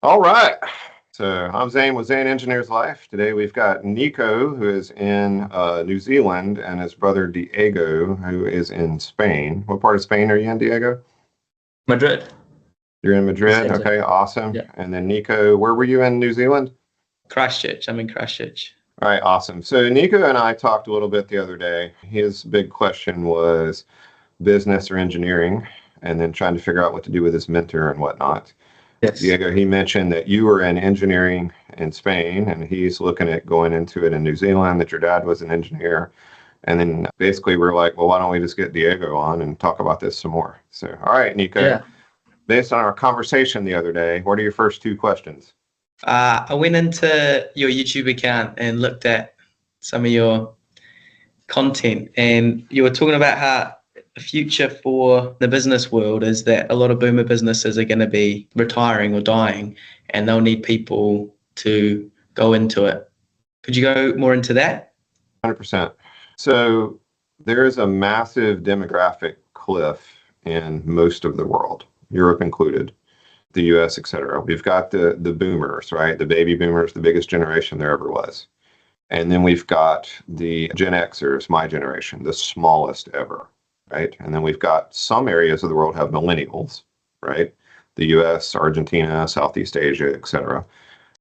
All right. So I'm Zane with Zane Engineers Life. Today we've got Nico, who is in New Zealand, and his brother Diego, who is in Spain. What part of Spain are you in, Diego? Madrid, You're in the Madrid. center. Okay, awesome. Yeah. And then Nico, where were you in New Zealand? Christchurch. I'm in Christchurch. All right, awesome. So Nico and I talked a little bit the other day. His big question was business or engineering, and then trying to figure out what to do with his mentor and whatnot. Yes. Diego, he mentioned that you were in engineering in Spain and he's looking at going into it in New Zealand, that your dad was an engineer. And then basically we're like, well, why don't we just get Diego on and talk about this some more? So, all right, Nico, Yeah. based on our conversation the other day, what are your first two questions? I went into your YouTube account and looked at some of your content, and you were talking about how the future for the business world is that a lot of boomer businesses are going to be retiring or dying, and they'll need people to go into it. Could you go more into that? 100%. So there is a massive demographic cliff in most of the world, Europe included, the US, et cetera. We've got the boomers, right? The baby boomers, the biggest generation there ever was. And then we've got the Gen Xers, my generation, the smallest ever, right? And then we've got some areas of the world have millennials, right? The US, Argentina, Southeast Asia, et cetera.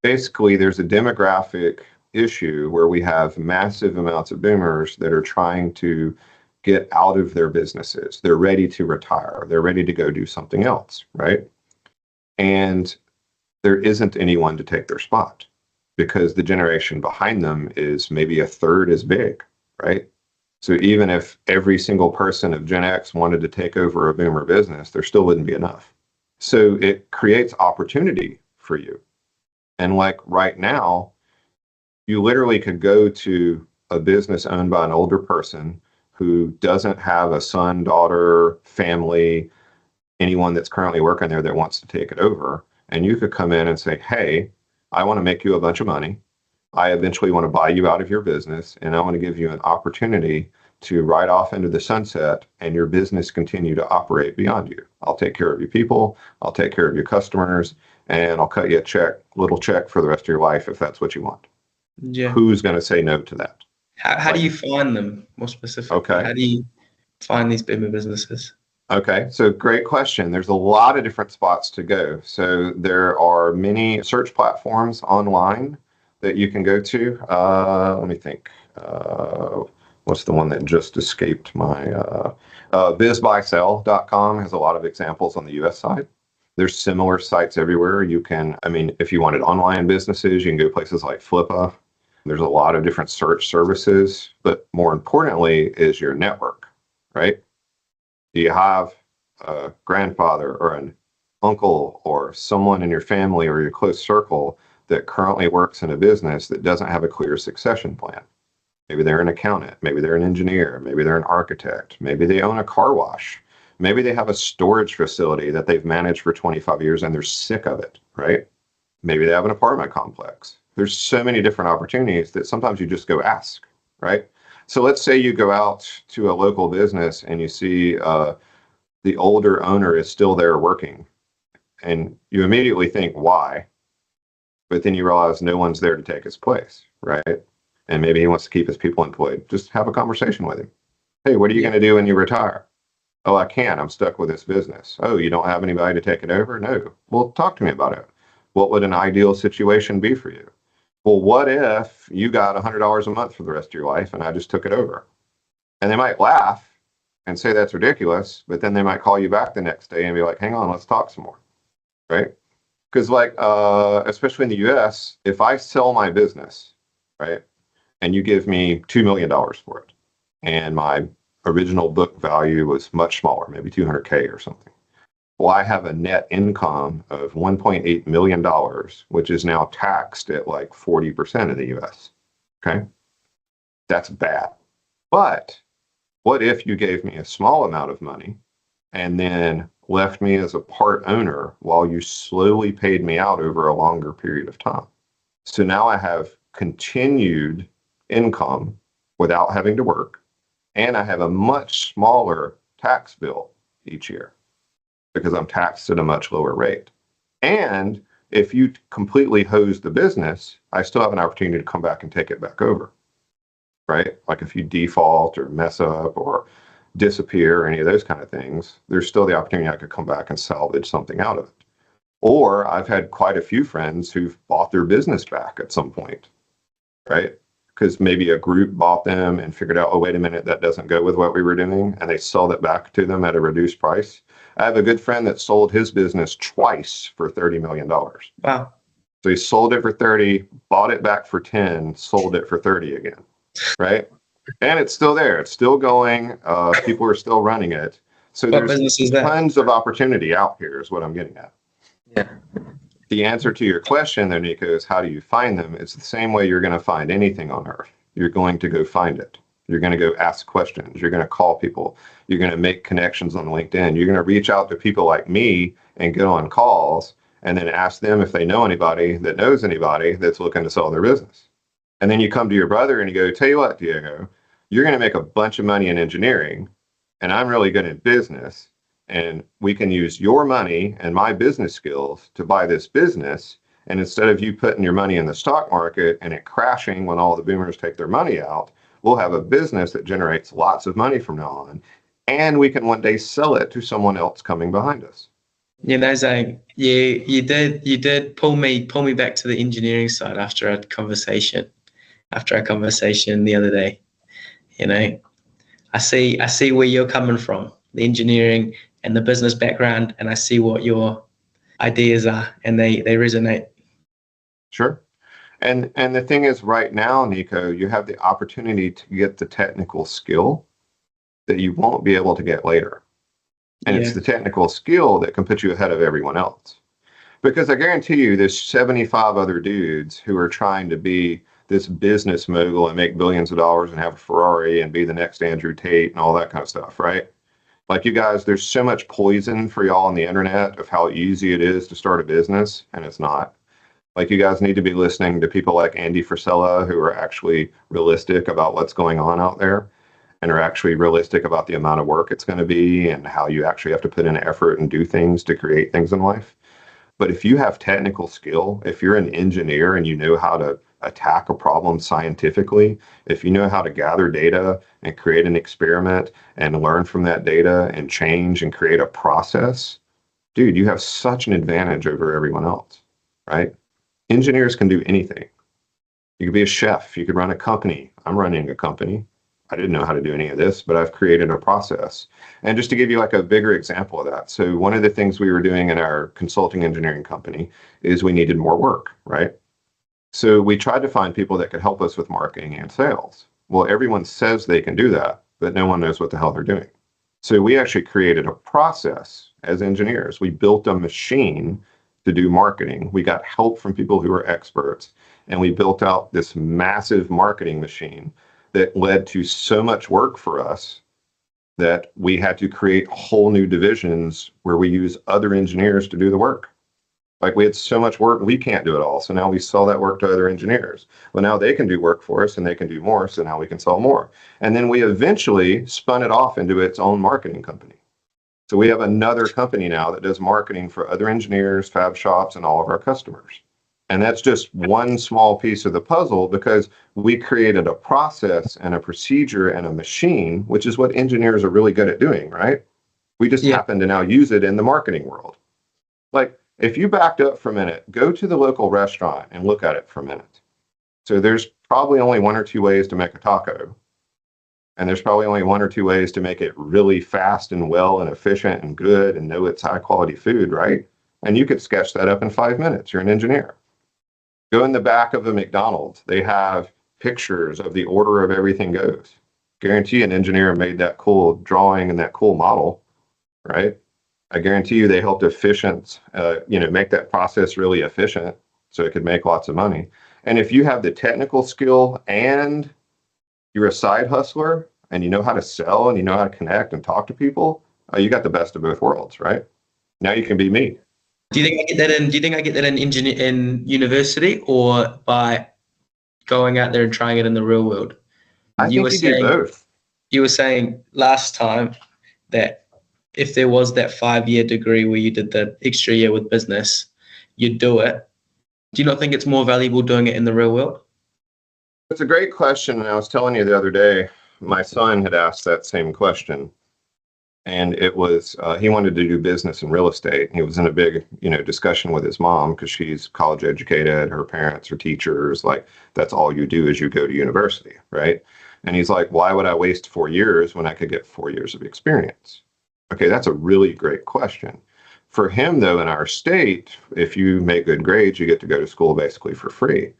Basically, there's a demographic issue where we have massive amounts of boomers that are trying to get out of their businesses. They're ready to retire. They're ready to go do something else, right? And there isn't anyone to take their spot because the generation behind them is maybe a third as big, right? So even if every single person of Gen X wanted to take over a boomer business, there still wouldn't be enough. So it creates opportunity for you. And like right now, you literally could go to a business owned by an older person who doesn't have a son, daughter, family, anyone that's currently working there that wants to take it over. And you could come in and say, hey, I want to make you a bunch of money. I eventually want to buy you out of your business, and I want to give you an opportunity to ride off into the sunset and your business continue to operate beyond you. I'll take care of your people, I'll take care of your customers, and I'll cut you a little check for the rest of your life if that's what you want. Yeah. Who's going to say no to that? How do Like, you find them more specifically? okay. How do you find these boomer businesses? Okay, so great question. There's a lot of different spots to go. So there are many search platforms online that you can go to. Let me think. What's the one that just escaped my bizbuysell.com has a lot of examples on the US side. There's similar sites everywhere. You can, I mean, if you wanted online businesses, you can go places like Flippa. There's a lot of different search services, but more importantly is your network, right? Do you have a grandfather or an uncle or someone in your family or your close circle that currently works in a business that doesn't have a clear succession plan? Maybe they're an accountant, maybe they're an engineer, maybe they're an architect, maybe they own a car wash, maybe they have a storage facility that they've managed for 25 years and they're sick of it, right? Maybe they have an apartment complex. There's so many different opportunities that sometimes you just go ask, right? So let's say you go out to a local business and you see the older owner is still there working, and you immediately think, why? But then you realize no one's there to take his place, right? And maybe he wants to keep his people employed. Just have a conversation with him. Hey, what are you Yeah. going to do when you retire? Oh, I can't. I'm stuck with this business. Oh, you don't have anybody to take it over? No. Well, talk to me about it. What would an ideal situation be for you? Well, what if you got $100 a month for the rest of your life and I just took it over? And they might laugh and say that's ridiculous, but then they might call you back the next day and be like, hang on, let's talk some more, right? Because like, especially in the US, if I sell my business, right, and you give me $2 million for it, and my original book value was much smaller, maybe 200K or something. Well, I have a net income of $1.8 million, which is now taxed at like 40% in the US. Okay. That's bad. But what if you gave me a small amount of money and then left me as a part owner while you slowly paid me out over a longer period of time? So now I have continued income without having to work, and I have a much smaller tax bill each year because I'm taxed at a much lower rate. And If you completely hose the business, I still have an opportunity to come back and take it back over, right? Like if you default or mess up or disappear or any of those kind of things, there's still the opportunity I could come back and salvage something out of it. Or I've had quite a few friends who've bought their business back at some point, right? Because maybe a group bought them and figured out, oh, wait a minute, that doesn't go with what we were doing. And they sold it back to them at a reduced price. I have a good friend that sold his business twice for $30 million. Wow. So he sold it for 30, bought it back for 10, sold it for 30 again, right? And it's still there. It's still going. People are still running it. So What there's business is that? tons of opportunity out here is what I'm getting at. Yeah. The answer to your question, though, Nico, is how do you find them? It's the same way you're going to find anything on earth. You're going to go find it. You're going to go ask questions. You're going to call people. You're going to make connections on LinkedIn. You're going to reach out to people like me and get on calls and then ask them if they know anybody that knows anybody that's looking to sell their business. And then you come to your brother and you go, tell you what, Diego, you're going to make a bunch of money in engineering and I'm really good at business. And we can use your money and my business skills to buy this business. And instead of you putting your money in the stock market and it crashing when all the boomers take their money out, we'll have a business that generates lots of money from now on. And we can one day sell it to someone else coming behind us. You know, Zane, you did pull me back to the engineering side after our conversation the other day. You know, I see where you're coming from, the engineering and the business background, and I see what your ideas are, and they resonate. Sure. And the thing is, right now, Nico, you have the opportunity to get the technical skill that you won't be able to get later. And it's the technical skill that can put you ahead of everyone else. Because I guarantee you, there's 75 other dudes who are trying to be this business mogul and make billions of dollars and have a Ferrari and be the next Andrew Tate and all that kind of stuff, right? Like you guys, there's so much poison for y'all on the internet of how easy it is to start a business, and it's not. Like you guys need to be listening to people like Andy Frisella who are actually realistic about what's going on out there and are actually realistic about the amount of work it's going to be and how you actually have to put in effort and do things to create things in life. But if you have technical skill, if you're an engineer and you know how to attack a problem scientifically, if you know how to gather data and create an experiment and learn from that data and change and create a process, dude, you have such an advantage over everyone else, right? Engineers can do anything. You could be a chef. You could run a company. I'm running a company. I didn't know how to do any of this, but I've created a process. And just to give you like a bigger example of that. So one of the things we were doing in our consulting engineering company is we needed more work, right? So we tried to find people that could help us with marketing and sales. Well, everyone says they can do that, but no one knows what the hell they're doing. So we actually created a process as engineers. We built a machine to do marketing. We got help from people who are experts, and we built out this massive marketing machine that led to so much work for us that we had to create whole new divisions where we use other engineers to do the work. Like we had so much work, we can't do it all. So now we sell that work to other engineers. Well, now they can do work for us and they can do more. So now we can sell more. And then we eventually spun it off into its own marketing company. So we have another company now that does marketing for other engineers, fab shops, and all of our customers. And that's just one small piece of the puzzle because we created a process and a procedure and a machine, which is what engineers are really good at doing, right? We just happen to now use it in the marketing world. Like if you backed up for a minute, go to the local restaurant and look at it for a minute. So there's probably only one or two ways to make a taco. And there's probably only one or two ways to make it really fast and well and efficient and good and know it's high quality food, right? And you could sketch that up in 5 minutes. You're an engineer. Go in the back of a McDonald's. They have pictures of the order of everything goes. Guarantee an engineer made that cool drawing and that cool model, right? I guarantee you they helped make that process really efficient so it could make lots of money. And if you have the technical skill and you're a side hustler and you know how to sell and you know how to connect and talk to people, you got the best of both worlds, right? Now you can be me. Do you think I get that in university or by going out there and trying it in the real world? I think you do both. You were saying last time that if there was that 5-year degree where you did the extra year with business, you do it. Do you not think it's more valuable doing it in the real world? It's a great question. And I was telling you the other day, my son had asked that same question. And it was, he wanted to do business in real estate. He was in a big, discussion with his mom because she's college educated, her parents are teachers. Like, that's all you do is you go to university, right? And he's like, why would I waste 4 years when I could get 4 years of experience? Okay, that's a really great question. For him, though, in our state, if you make good grades, you get to go to school basically for free.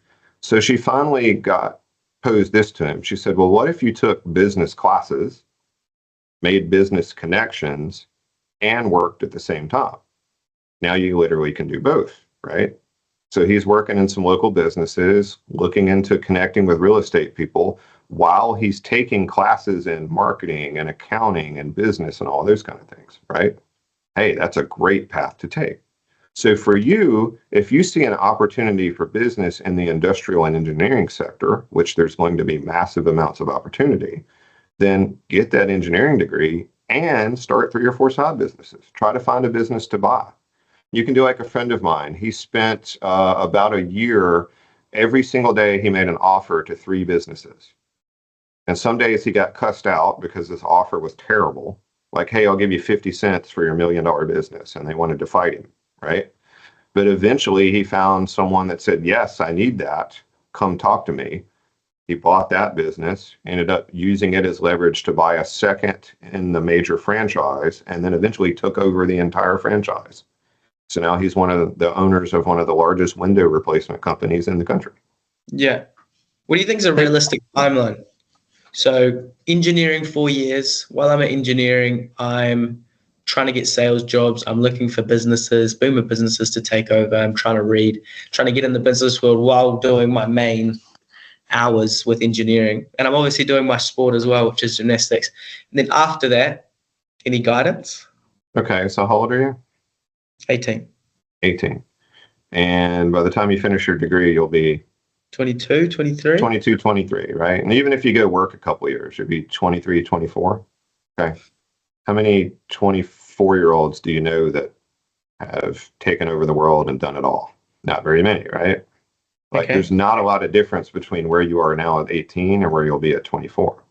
So she finally posed this to him. She said, well, what if you took business classes, made business connections, and worked at the same time? Now you literally can do both, right? So he's working in some local businesses, looking into connecting with real estate people while he's taking classes in marketing and accounting and business and all those kind of things, right? Hey, that's a great path to take. So for you, if you see an opportunity for business in the industrial and engineering sector, which there's going to be massive amounts of opportunity, then get that engineering degree and start 3 or 4 side businesses. Try to find a business to buy. You can do like a friend of mine. He spent about a year, every single day he made an offer to 3 businesses. And some days he got cussed out because this offer was terrible. Like, hey, I'll give you 50 cents for your $1 million business. And they wanted to fight him, right? But eventually he found someone that said, yes, I need that. Come talk to me. He bought that business, ended up using it as leverage to buy a second in the major franchise, and then eventually took over the entire franchise. So now he's one of the owners of one of the largest window replacement companies in the country. Yeah. What do you think is a realistic timeline? So engineering 4 years. While I'm at engineering, I'm trying to get sales jobs. I'm looking for businesses, boomer businesses to take over. I'm trying to get in the business world while doing my main hours with engineering. And I'm obviously doing my sport as well, which is gymnastics. And then after that, any guidance? Okay, so how old are you? 18. 18. And by the time you finish your degree, you'll be 22, 23? 22, 23, right? And even if you go work a couple of years, you'll be 23, 24. Okay. How many 24-year-olds do you know that have taken over the world and done it all? Not very many, right? Like, Okay. there's not a lot of difference between where you are now at 18 and where you'll be at 24.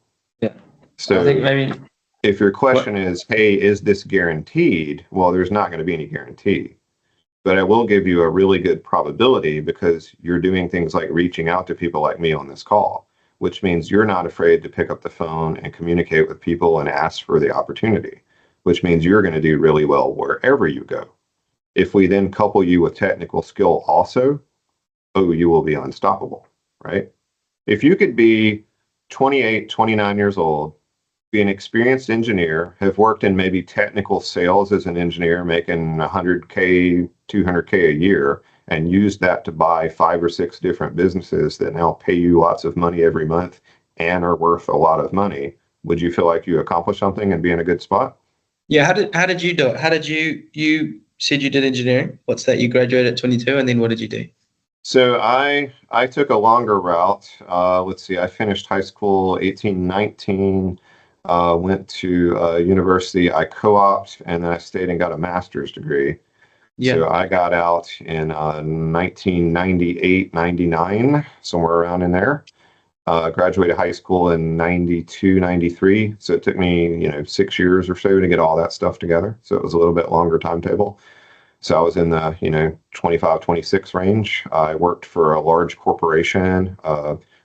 Yeah. So I think maybe if your question is, hey, is this guaranteed? Well, there's not going to be any guarantee. But I will give you a really good probability because you're doing things like reaching out to people like me on this call, which means you're not afraid to pick up the phone and communicate with people and ask for the opportunity, which means you're going to do really well wherever you go. If we then couple you with technical skill also, oh, you will be unstoppable, right? If you could be 28, 29 years old, be an experienced engineer, have worked in maybe technical sales as an engineer, making 100K, 200K a year, and use that to buy 5 or 6 different businesses that now pay you lots of money every month and are worth a lot of money, would you feel like you accomplished something and be in a good spot? Yeah. How did you do it? How did you said you did engineering? What's that? You graduated at 22, and then what did you do? So I took a longer route. Let's see, I finished high school 18, 19, went to university. I co-opted, and then I stayed and got a master's degree. Yeah. So I got out in 1998, 99, somewhere around in there. Graduated high school in 92, 93. So it took me, 6 years or so to get all that stuff together. So it was a little bit longer timetable. So I was in the, 25, 26 range. I worked for a large corporation,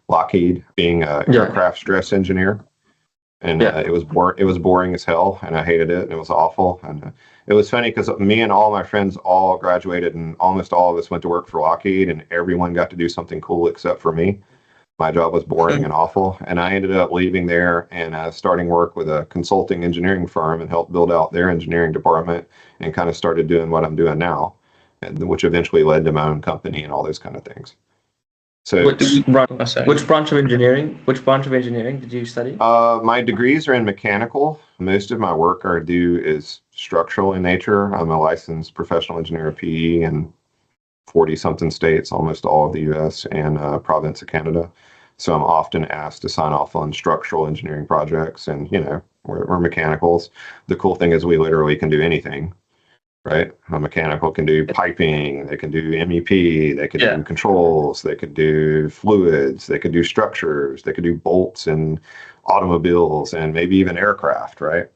Lockheed, being an aircraft stress engineer. And it was boring as hell, and I hated it, and it was awful. And it was funny because me and all my friends all graduated, and almost all of us went to work for Lockheed, and everyone got to do something cool except for me. My job was boring and awful, and I ended up leaving there and starting work with a consulting engineering firm and helped build out their engineering department and kind of started doing what I'm doing now, and which eventually led to my own company and all those kind of things. So which branch of engineering? Which branch of engineering did you study? My degrees are in mechanical. Most of my work I do is structural in nature. I'm a licensed professional engineer of PE in 40-something states, almost all of the U.S. and province of Canada. So I'm often asked to sign off on structural engineering projects, and we're mechanicals. The cool thing is we literally can do anything. right? A mechanical can do piping, they can do MEP, they can do controls, they could do fluids, they could do structures, they could do bolts and automobiles and maybe even aircraft, right?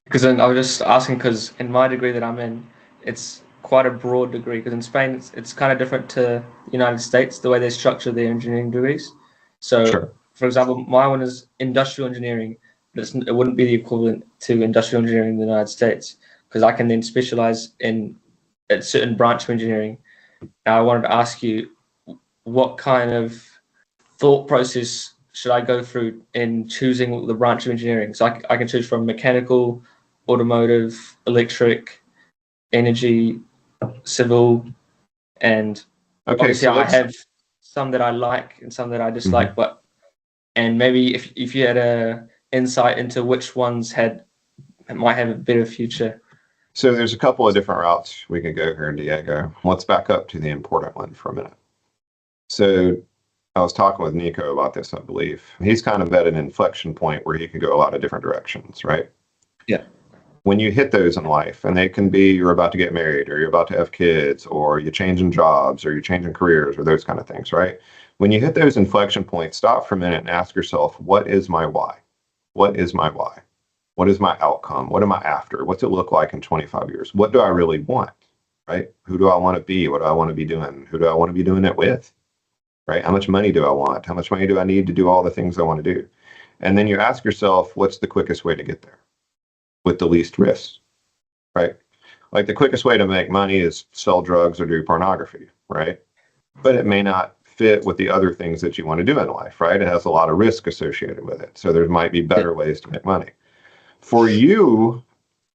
Because then I was just asking because in my degree that I'm in, it's quite a broad degree. Because in Spain, it's kind of different to the United States, the way they structure their engineering degrees. So, Sure. for example, my one is industrial engineering, but it wouldn't be the equivalent to industrial engineering in the United States because I can then specialize in a certain branch of engineering. Now, I wanted to ask you, what kind of thought process should I go through in choosing the branch of engineering? So I can choose from mechanical, automotive, electric, energy, civil, and Okay, obviously so I have some that I like and some that I dislike. But and maybe if you had a insight into which ones might have a better future. So there's a couple of different routes we could go here in Diego. Let's back up to the important one for a minute. So I was talking with Nico about this, I believe. He's kind of at an inflection point where he could go a lot of different directions, right? Yeah. When you hit those in life, and they can be you're about to get married, or you're about to have kids, or you're changing jobs, or you're changing careers, or those kind of things, right? When you hit those inflection points, stop for a minute and ask yourself, what is my why? What is my why? What is my outcome? What am I after? What's it look like in 25 years? What do I really want, right? Who do I want to be? What do I want to be doing? Who do I want to be doing it with, right? How much money do I want? How much money do I need to do all the things I want to do? And then you ask yourself, what's the quickest way to get there with the least risk, right? Like the quickest way to make money is sell drugs or do pornography, right? But it may not fit with the other things that you want to do in life, right? It has a lot of risk associated with it. So there might be better ways to make money. For you,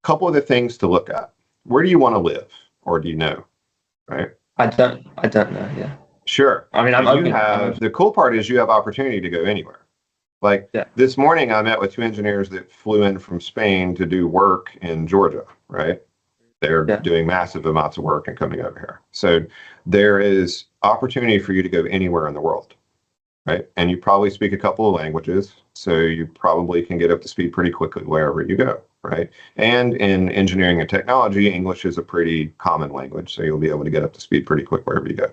a couple of the things to look at. Where do you want to live? Or do you know? Right? I don't know, yeah. Sure. I mean, The cool part is you have opportunity to go anywhere. Like this morning, I met with two engineers that flew in from Spain to do work in Georgia, right? They're doing massive amounts of work and coming over here. So there is opportunity for you to go anywhere in the world, right? And you probably speak a couple of languages, so you probably can get up to speed pretty quickly wherever you go, right? And in engineering and technology, English is a pretty common language, so you'll be able to get up to speed pretty quick wherever you go.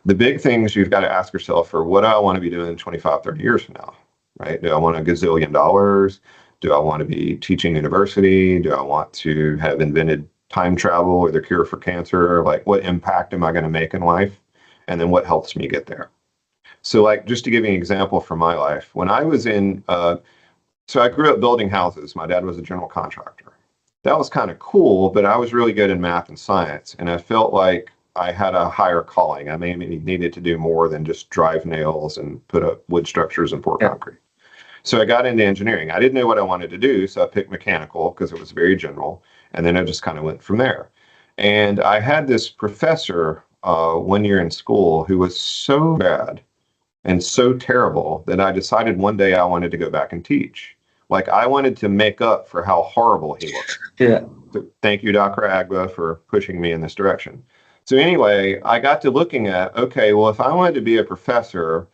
The big things you've got to ask yourself are, what do I want to be doing in 25, 30 years from now, right? Do I want $1 gazillion? Do I want to be teaching university? Do I want to have invented time travel or the cure for cancer? Like, what impact am I going to make in life? And then what helps me get there? So like, just to give you an example from my life, when I was so I grew up building houses. My dad was a general contractor. That was kind of cool, but I was really good in math and science. And I felt like I had a higher calling. I maybe needed to do more than just drive nails and put up wood structures and pour concrete. So I got into engineering. I didn't know what I wanted to do, so I picked mechanical because it was very general. And then I just kind of went from there. And I had this professor 1 year in school who was so bad and so terrible that I decided one day I wanted to go back and teach. Like, I wanted to make up for how horrible he was. Yeah. So thank you, Dr. Agba, for pushing me in this direction. So anyway, I got to looking at, okay, well, if I wanted to be a professor,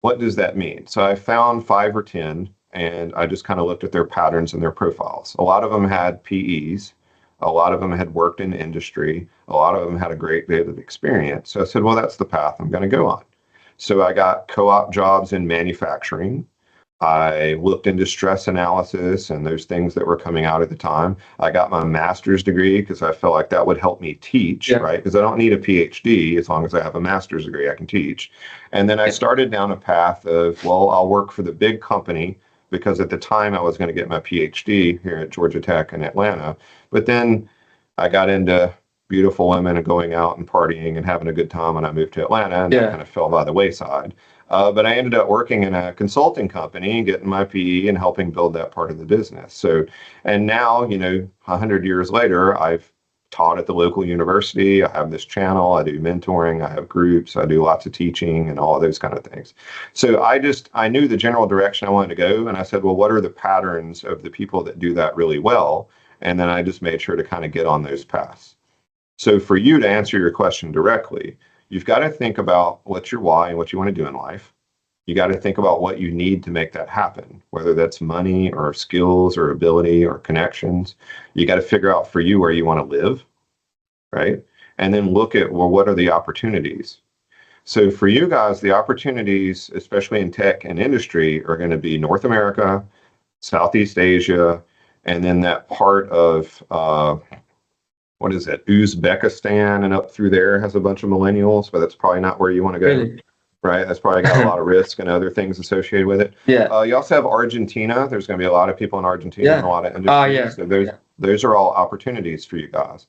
what does that mean? So I found 5 or 10, and I just kind of looked at their patterns and their profiles. A lot of them had PEs. A lot of them had worked in industry. A lot of them had a great bit of experience. So I said, well, that's the path I'm going to go on. So I got co-op jobs in manufacturing. I looked into stress analysis and those things that were coming out at the time. I got my master's degree because I felt like that would help me teach, right? Because I don't need a PhD. As long as I have a master's degree, I can teach. And then I started down a path of, well, I'll work for the big company, because at the time I was going to get my PhD here at Georgia Tech in Atlanta. But then I got into beautiful women and going out and partying and having a good time when I moved to Atlanta, and that kind of fell by the wayside. But I ended up working in a consulting company, getting my PE and helping build that part of the business. So, and now, 100 years later, I've taught at the local university. I have this channel. I do mentoring. I have groups. I do lots of teaching and all of those kind of things. So I knew the general direction I wanted to go. And I said, well, what are the patterns of the people that do that really well? And then I just made sure to kind of get on those paths. So for you, to answer your question directly, you've got to think about what's your why and what you want to do in life. You got to think about what you need to make that happen, whether that's money or skills or ability or connections. You got to figure out for you where you want to live. right? And then look at, well, what are the opportunities? So for you guys, the opportunities, especially in tech and industry, are going to be North America, Southeast Asia, and then that part of, what is it, Uzbekistan and up through there has a bunch of millennials, but that's probably not where you want to go. Really? Right? That's probably got a lot of risk and other things associated with it. Yeah. You also have Argentina. There's going to be a lot of people in Argentina and a lot of industries. So those are all opportunities for you guys.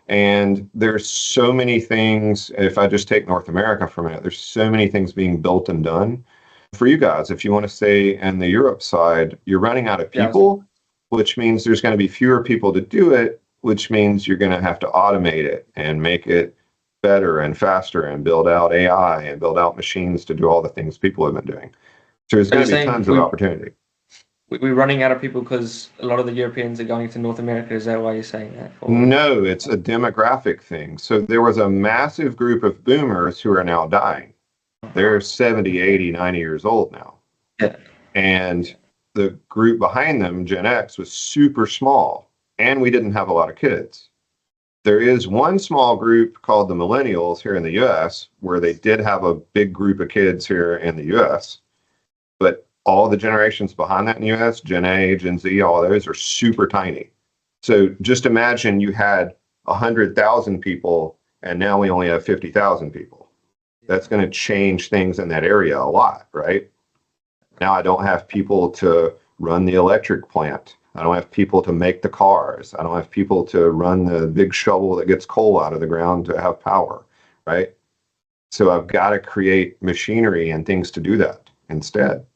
And there's so many things, if I just take North America for a minute, there's so many things being built and done. For you guys, if you want to stay in the Europe side, you're running out of people, which means there's going to be fewer people to do it, which means you're going to have to automate it and make it better and faster and build out AI and build out machines to do all the things people have been doing. So there's going to be tons of opportunity. We're running out of people because a lot of the Europeans are going to North America. Is that why you're saying that? Or? No, it's a demographic thing. So there was a massive group of boomers who are now dying. They're 70, 80, 90 years old now. Yeah. And the group behind them, Gen X, was super small. And we didn't have a lot of kids. There is one small group called the millennials here in the US where they did have a big group of kids here in the US, but all the generations behind that in the US, Gen A, Gen Z, all those are super tiny. So just imagine you had 100,000 people and now we only have 50,000 people. That's going to change things in that area a lot, right? Now I don't have people to run the electric plant. I don't have people to make the cars. I don't have people to run the big shovel that gets coal out of the ground to have power, right? So I've got to create machinery and things to do that instead.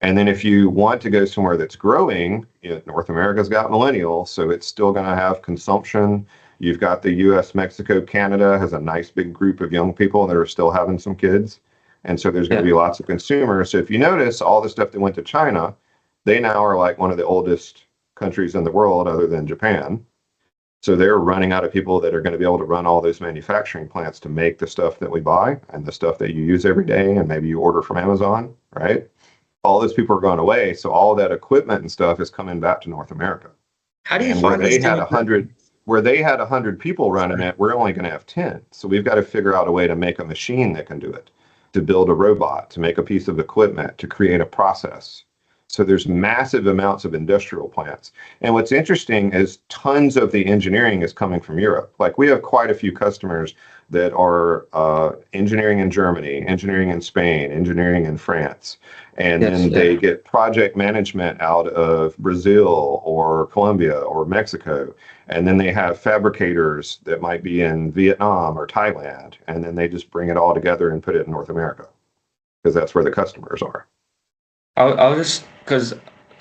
And then if you want to go somewhere that's growing, North America's got millennials, so it's still going to have consumption. You've got the US, Mexico, Canada has a nice big group of young people that are still having some kids. And so there's going to be lots of consumers. So if you notice all the stuff that went to China, they now are like one of the oldest countries in the world other than Japan. So they're running out of people that are going to be able to run all those manufacturing plants to make the stuff that we buy and the stuff that you use every day and maybe you order from Amazon, right? All those people are going away. So all that equipment and stuff is coming back to North America. How do you and find where they had 100 people running it, we're only going to have 10. So we've got to figure out a way to make a machine that can do it, to build a robot, to make a piece of equipment, to create a process. So there's massive amounts of industrial plants. And what's interesting is tons of the engineering is coming from Europe. Like we have quite a few customers that are engineering in Germany, engineering in Spain, engineering in France. And then they get project management out of Brazil or Colombia or Mexico. And then they have fabricators that might be in Vietnam or Thailand. And then they just bring it all together and put it in North America because that's where the customers are. I was just, because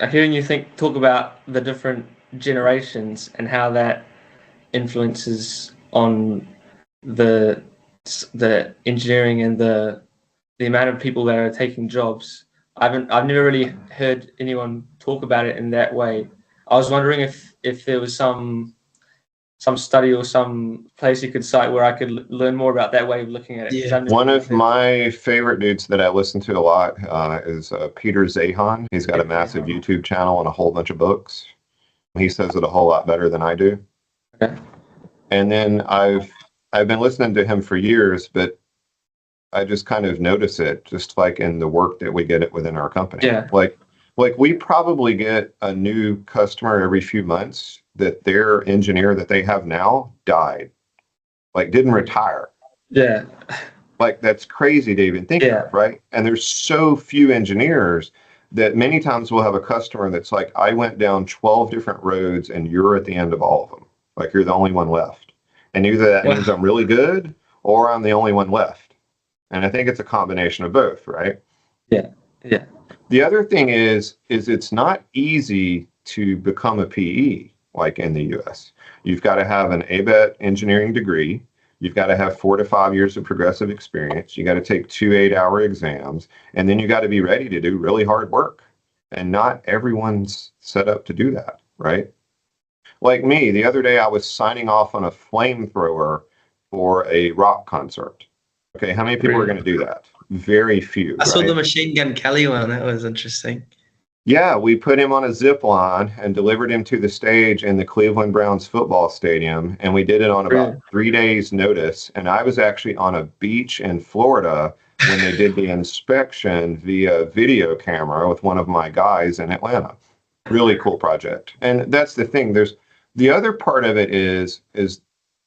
hearing you talk about the different generations and how that influences on the engineering and the amount of people that are taking jobs. I've never really heard anyone talk about it in that way. I was wondering if there was some study or some place you could cite where I could learn more about that way of looking at it. Yeah. One of my favorite dudes that I listen to a lot is Peter Zane. He's got a massive YouTube channel and a whole bunch of books. He says it a whole lot better than I do. Okay. And then I've been listening to him for years, but I just kind of notice it just like in the work that we get it within our company. Yeah. Like we probably get a new customer every few months that their engineer that they have now died, like didn't retire. Yeah. Like that's crazy to even think of, right? And there's so few engineers that many times we'll have a customer that's like, I went down 12 different roads and you're at the end of all of them. Like you're the only one left. And either that means I'm really good or I'm the only one left. And I think it's a combination of both, right? Yeah. Yeah. The other thing is it's not easy to become a PE like in the US. You've got to have an ABET engineering degree. You've got to have 4 to 5 years of progressive experience. You got to take 2 8-hour exams, and then you got to be ready to do really hard work. And not everyone's set up to do that, right? Like me, the other day I was signing off on a flamethrower for a rock concert. Okay, how many people are going to do that? Very few. I saw right? the Machine Gun Kelly one. That was interesting. Yeah, we put him on a zip line and delivered him to the stage in the Cleveland Browns football stadium. And we did it on about Brilliant. 3 days' notice. And I was actually on a beach in Florida when they did the inspection via video camera with one of my guys in Atlanta. Really cool project. And that's the thing. There's the other part of it is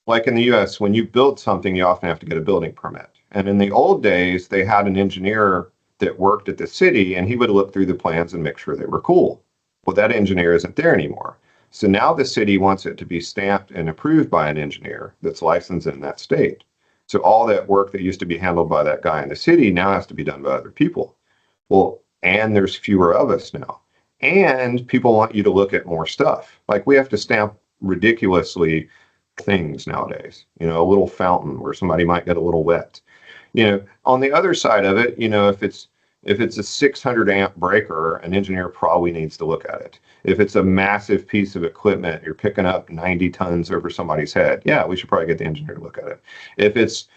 like in the US, when you build something, you often have to get a building permit. And in the old days, they had an engineer that worked at the city and he would look through the plans and make sure they were cool. Well, that engineer isn't there anymore. So now the city wants it to be stamped and approved by an engineer that's licensed in that state. So all that work that used to be handled by that guy in the city now has to be done by other people. Well, and there's fewer of us now. And people want you to look at more stuff. Like we have to stamp ridiculously things nowadays, a little fountain where somebody might get a little wet. On the other side of it, if it's a 600 amp breaker, an engineer probably needs to look at it. If it's a massive piece of equipment, you're picking up 90 tons over somebody's head. Yeah, we should probably get the engineer to look at it. If it's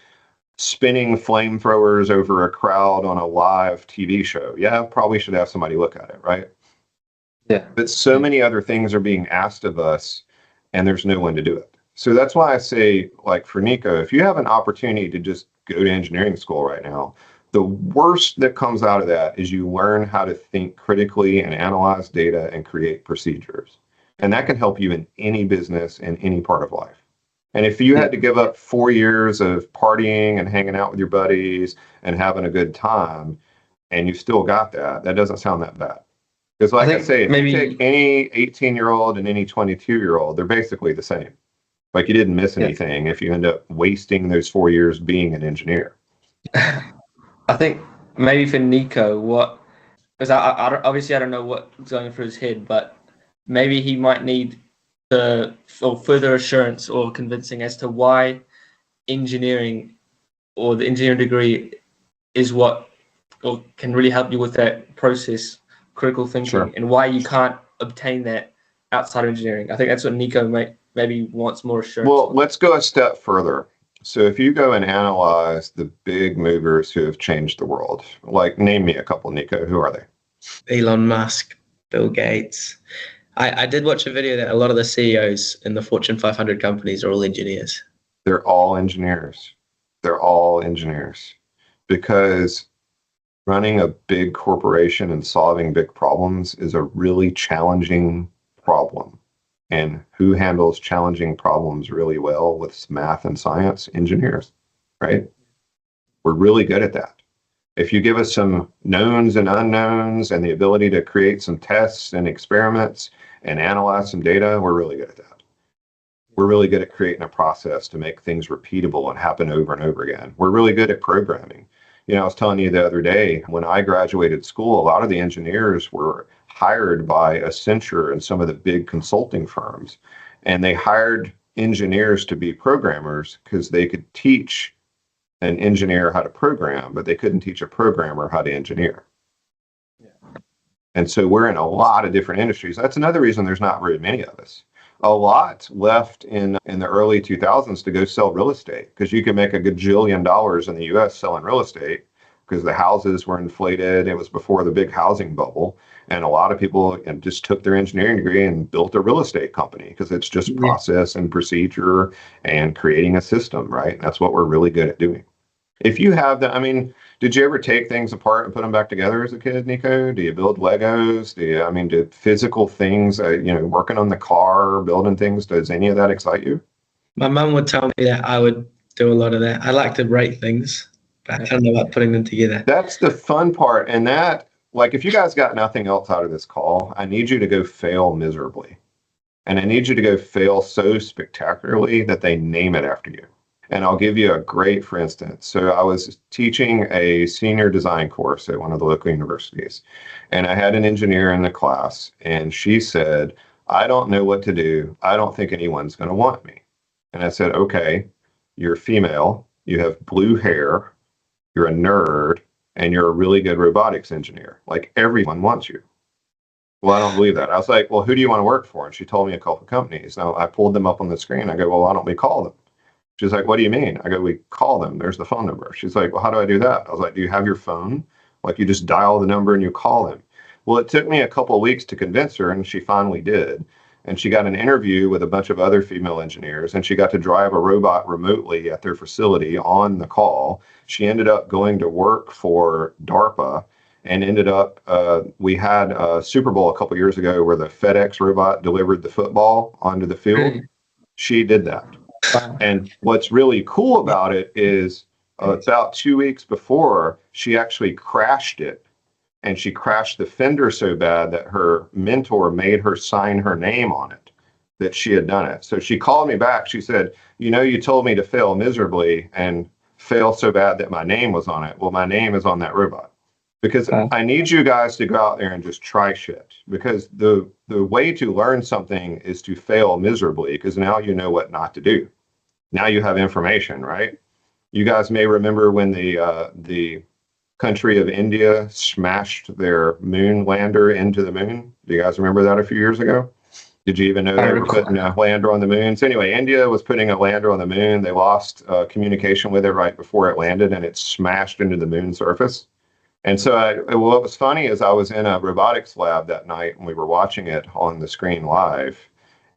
spinning flamethrowers over a crowd on a live TV show, yeah, probably should have somebody look at it, right? Yeah. But so many other things are being asked of us, and there's no one to do it. So that's why I say, like for Nico, if you have an opportunity to just go to engineering school right now, the worst that comes out of that is you learn how to think critically and analyze data and create procedures. And that can help you in any business and any part of life. And if you had to give up 4 years of partying and hanging out with your buddies and having a good time, and you still got that, that doesn't sound that bad. Because like I say, if you take any 18-year-old and any 22-year-old, they're basically the same. Like you didn't miss anything if you end up wasting those 4 years being an engineer. I think maybe for Nico, because I obviously I don't know what's going through his head, but maybe he might need further assurance or convincing as to why engineering or the engineering degree is what or can really help you with that process, critical thinking, Sure. and why you can't obtain that outside of engineering. I think that's what Nico maybe wants more assurance. Well, let's go a step further. So if you go and analyze the big movers who have changed the world, like name me a couple, Nico, who are they? Elon Musk, Bill Gates. I did watch a video that a lot of the CEOs in the Fortune 500 companies are all engineers. They're all engineers. They're all engineers. Because running a big corporation and solving big problems is a really challenging problem. And who handles challenging problems really well with math and science? Engineers, right? We're really good at that. If you give us some knowns and unknowns and the ability to create some tests and experiments and analyze some data, we're really good at that. We're really good at creating a process to make things repeatable and happen over and over again. We're really good at programming. I was telling you the other day, when I graduated school, a lot of the engineers were hired by Accenture and some of the big consulting firms. And they hired engineers to be programmers because they could teach an engineer how to program, but they couldn't teach a programmer how to engineer. Yeah. And so we're in a lot of different industries. That's another reason there's not very many of us. A lot left in the early 2000s to go sell real estate because you could make a gajillion dollars in the US selling real estate because the houses were inflated. It was before the big housing bubble. And a lot of people just took their engineering degree and built a real estate company because it's just process and procedure and creating a system, right? And that's what we're really good at doing. If you have did you ever take things apart and put them back together as a kid, Nico? Do you build Legos? Do physical things, working on the car, building things, does any of that excite you? My mum would tell me that I would do a lot of that. I like to break things, but I don't know about putting them together. That's the fun part. And that, like, if you guys got nothing else out of this call, I need you to go fail miserably. And I need you to go fail so spectacularly that they name it after you. And I'll give you a great, for instance. So I was teaching a senior design course at one of the local universities. And I had an engineer in the class. And she said, I don't know what to do. I don't think anyone's going to want me. And I said, okay, you're female. You have blue hair. You're a nerd. And you're a really good robotics engineer. Like everyone wants you. Well, I don't believe that. I was like, well, who do you want to work for? And she told me a couple of companies. Now I pulled them up on the screen. I go, well, why don't we call them? She's like, what do you mean? I go, we call them. There's the phone number. She's like, well, how do I do that? I was like, do you have your phone? Like you just dial the number and you call them. Well, it took me a couple of weeks to convince her, and she finally did. And she got an interview with a bunch of other female engineers, and she got to drive a robot remotely at their facility on the call. She ended up going to work for DARPA and ended up, we had a Super Bowl a couple years ago where the FedEx robot delivered the football onto the field. Really? She did that. Wow. And what's really cool about it is about 2 weeks before, she actually crashed it. And she crashed the fender so bad that her mentor made her sign her name on it, that she had done it. So she called me back. She said, you told me to fail miserably and fail so bad that my name was on it. Well, my name is on that robot. Because I need you guys to go out there and just try shit. Because the way to learn something is to fail miserably, because now you know what not to do. Now you have information, right? You guys may remember when the country of India smashed their moon lander into the moon. Do you guys remember that a few years ago? Did you even know they were putting a lander on the moon? So anyway, India was putting a lander on the moon. They lost communication with it right before it landed, and it smashed into the moon surface. And so what was funny is I was in a robotics lab that night, and we were watching it on the screen live.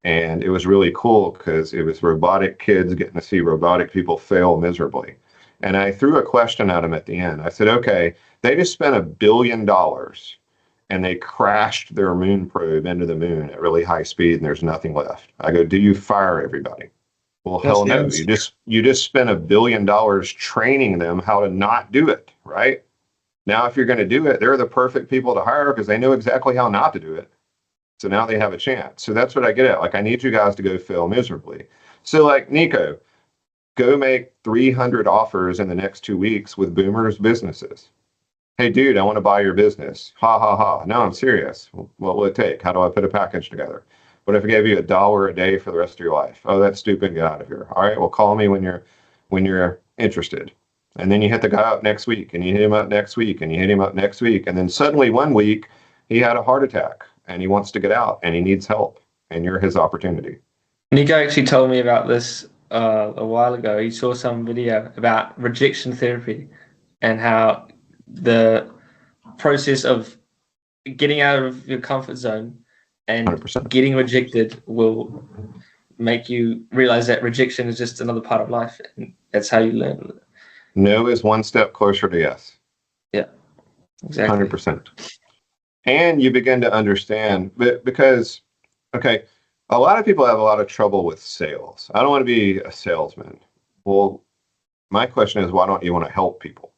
And it was really cool because it was robotic kids getting to see robotic people fail miserably. And I threw a question at him at the end. I said, okay, they just spent $1 billion and they crashed their moon probe into the moon at really high speed and there's nothing left. I go, do you fire everybody? Well, hell no. You just spent $1 billion training them how to not do it, right? Now, if you're going to do it, they're the perfect people to hire because they know exactly how not to do it. So now they have a chance. So that's what I get at. Like, I need you guys to go fail miserably. So like Nico, go make 300 offers in the next 2 weeks with boomers businesses. Hey, dude, I want to buy your business. Ha, ha, ha. No, I'm serious. What will it take? How do I put a package together? What if I gave you $1 a day for the rest of your life? Oh, that's stupid. Get out of here. All right, well, call me when you're interested. And then you hit the guy up next week, and you hit him up next week, and you hit him up next week. And then suddenly one week he had a heart attack and he wants to get out and he needs help. And you're his opportunity. Nico actually told me about this a while ago. He saw some video about rejection therapy and how the process of getting out of your comfort zone and 100%. getting rejected will make you realize that rejection is just another part of life, and that's how you learn. No is one step closer to yes. Yeah, exactly. 100%. And you begin to understand, because, okay, a lot of people have a lot of trouble with sales. I don't want to be a salesman. Well, my question is, why don't you want to help people?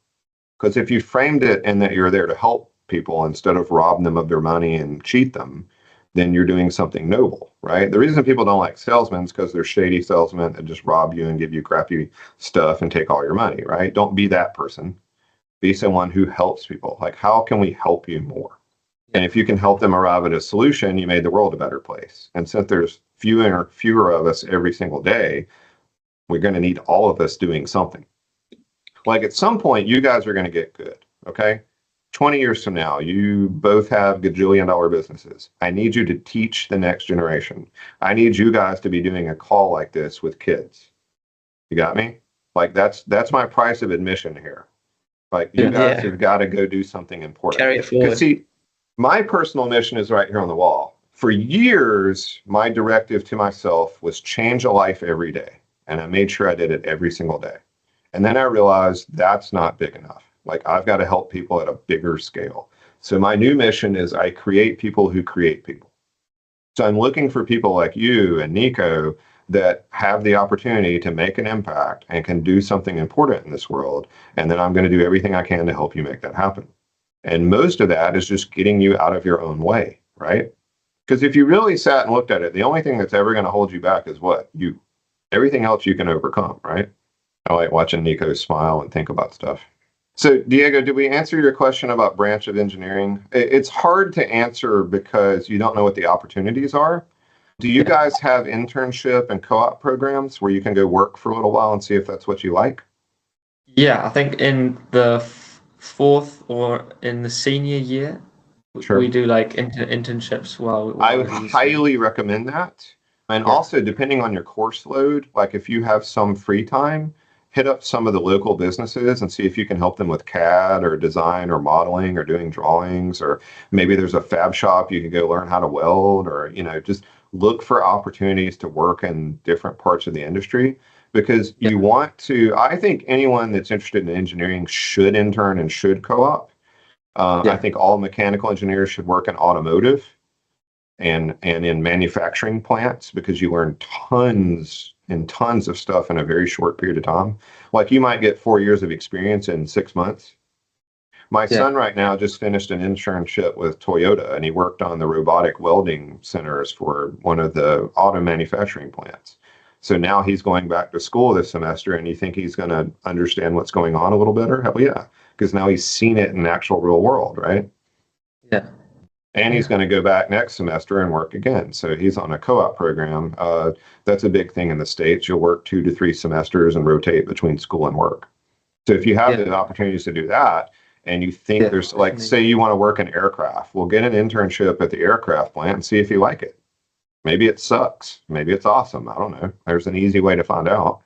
Because if you framed it in that you're there to help people instead of rob them of their money and cheat them, then you're doing something noble, right? The reason people don't like salesmen is because they're shady salesmen that just rob you and give you crappy stuff and take all your money, right? Don't be that person. Be someone who helps people. Like, how can we help you more? And if you can help them arrive at a solution, you made the world a better place. And since there's fewer of us every single day, we're going to need all of us doing something. Like, at some point, you guys are going to get good, okay? 20 years from now, you both have gajillion-dollar businesses. I need you to teach the next generation. I need you guys to be doing a call like this with kids. You got me? Like, that's my price of admission here. Like, you guys have got to go do something important. Carry it forward. See, my personal mission is right here on the wall. For years, my directive to myself was change a life every day. And I made sure I did it every single day. And then I realized that's not big enough. Like, I've got to help people at a bigger scale. So my new mission is I create people who create people. So I'm looking for people like you and Nico that have the opportunity to make an impact and can do something important in this world. And then I'm going to do everything I can to help you make that happen. And most of that is just getting you out of your own way, right? Because if you really sat and looked at it, the only thing that's ever going to hold you back is what? You. Everything else you can overcome, right? I like watching Nico smile and think about stuff. So, Diego, did we answer your question about branch of engineering? It's hard to answer because you don't know what the opportunities are. Do you guys have internship and co-op programs where you can go work for a little while and see if that's what you like? Yeah, I think in the fourth or in the senior year, we do like internships while I would highly recommend that. And also, depending on your course load, like if you have some free time, hit up some of the local businesses and see if you can help them with CAD or design or modeling or doing drawings, or maybe there's a fab shop you can go learn how to weld, or, just look for opportunities to work in different parts of the industry, because you want to, I think anyone that's interested in engineering should intern and should co-op. I think all mechanical engineers should work in automotive and in manufacturing plants, because you learn tons and tons of stuff in a very short period of time. Like, you might get 4 years of experience in 6 months. My son right now just finished an internship with Toyota, and he worked on the robotic welding centers for one of the auto manufacturing plants. So now he's going back to school this semester, and you think he's going to understand what's going on a little better? Hell yeah, because now he's seen it in the actual real world, right? Yeah. And he's going to go back next semester and work again. So he's on a co-op program. That's a big thing in the States. You'll work 2 to 3 semesters and rotate between school and work. So if you have the opportunities to do that, and you think there's, like, say you want to work in aircraft, well, get an internship at the aircraft plant and see if you like it. Maybe it sucks. Maybe it's awesome. I don't know. There's an easy way to find out.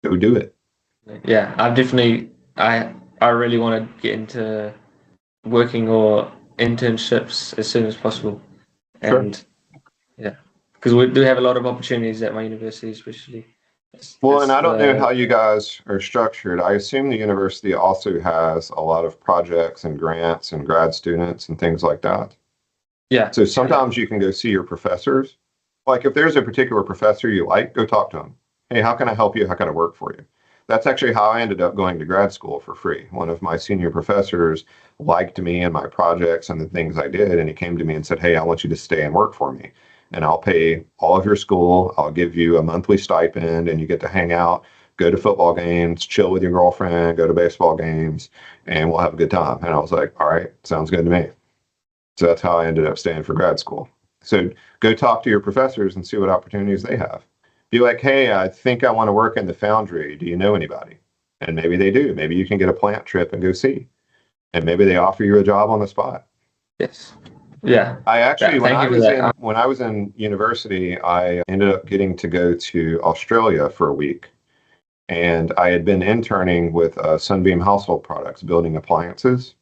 Go do it. Yeah, I really want to get into working or internships as soon as possible. And because we do have a lot of opportunities at my university, especially. Well, and I don't know how you guys are structured. I assume the university also has a lot of projects and grants and grad students and things like that. Yeah. So sometimes you can go see your professors. Like, if there's a particular professor you like, go talk to them. Hey, how can I help you? How can I work for you? That's actually how I ended up going to grad school for free. One of my senior professors liked me and my projects and the things I did, and he came to me and said, hey, I want you to stay and work for me, and I'll pay all of your school. I'll give you a monthly stipend, and you get to hang out, go to football games, chill with your girlfriend, go to baseball games, and we'll have a good time. And I was like, all right, sounds good to me. So that's how I ended up staying for grad school. So go talk to your professors and see what opportunities they have. Be like, hey, I think I want to work in the foundry. Do you know anybody? And maybe they do. Maybe you can get a plant trip and go see. And maybe they offer you a job on the spot. Yes. Yeah. I actually, when I was in university, I ended up getting to go to Australia for a week. And I had been interning with Sunbeam Household Products, building appliances.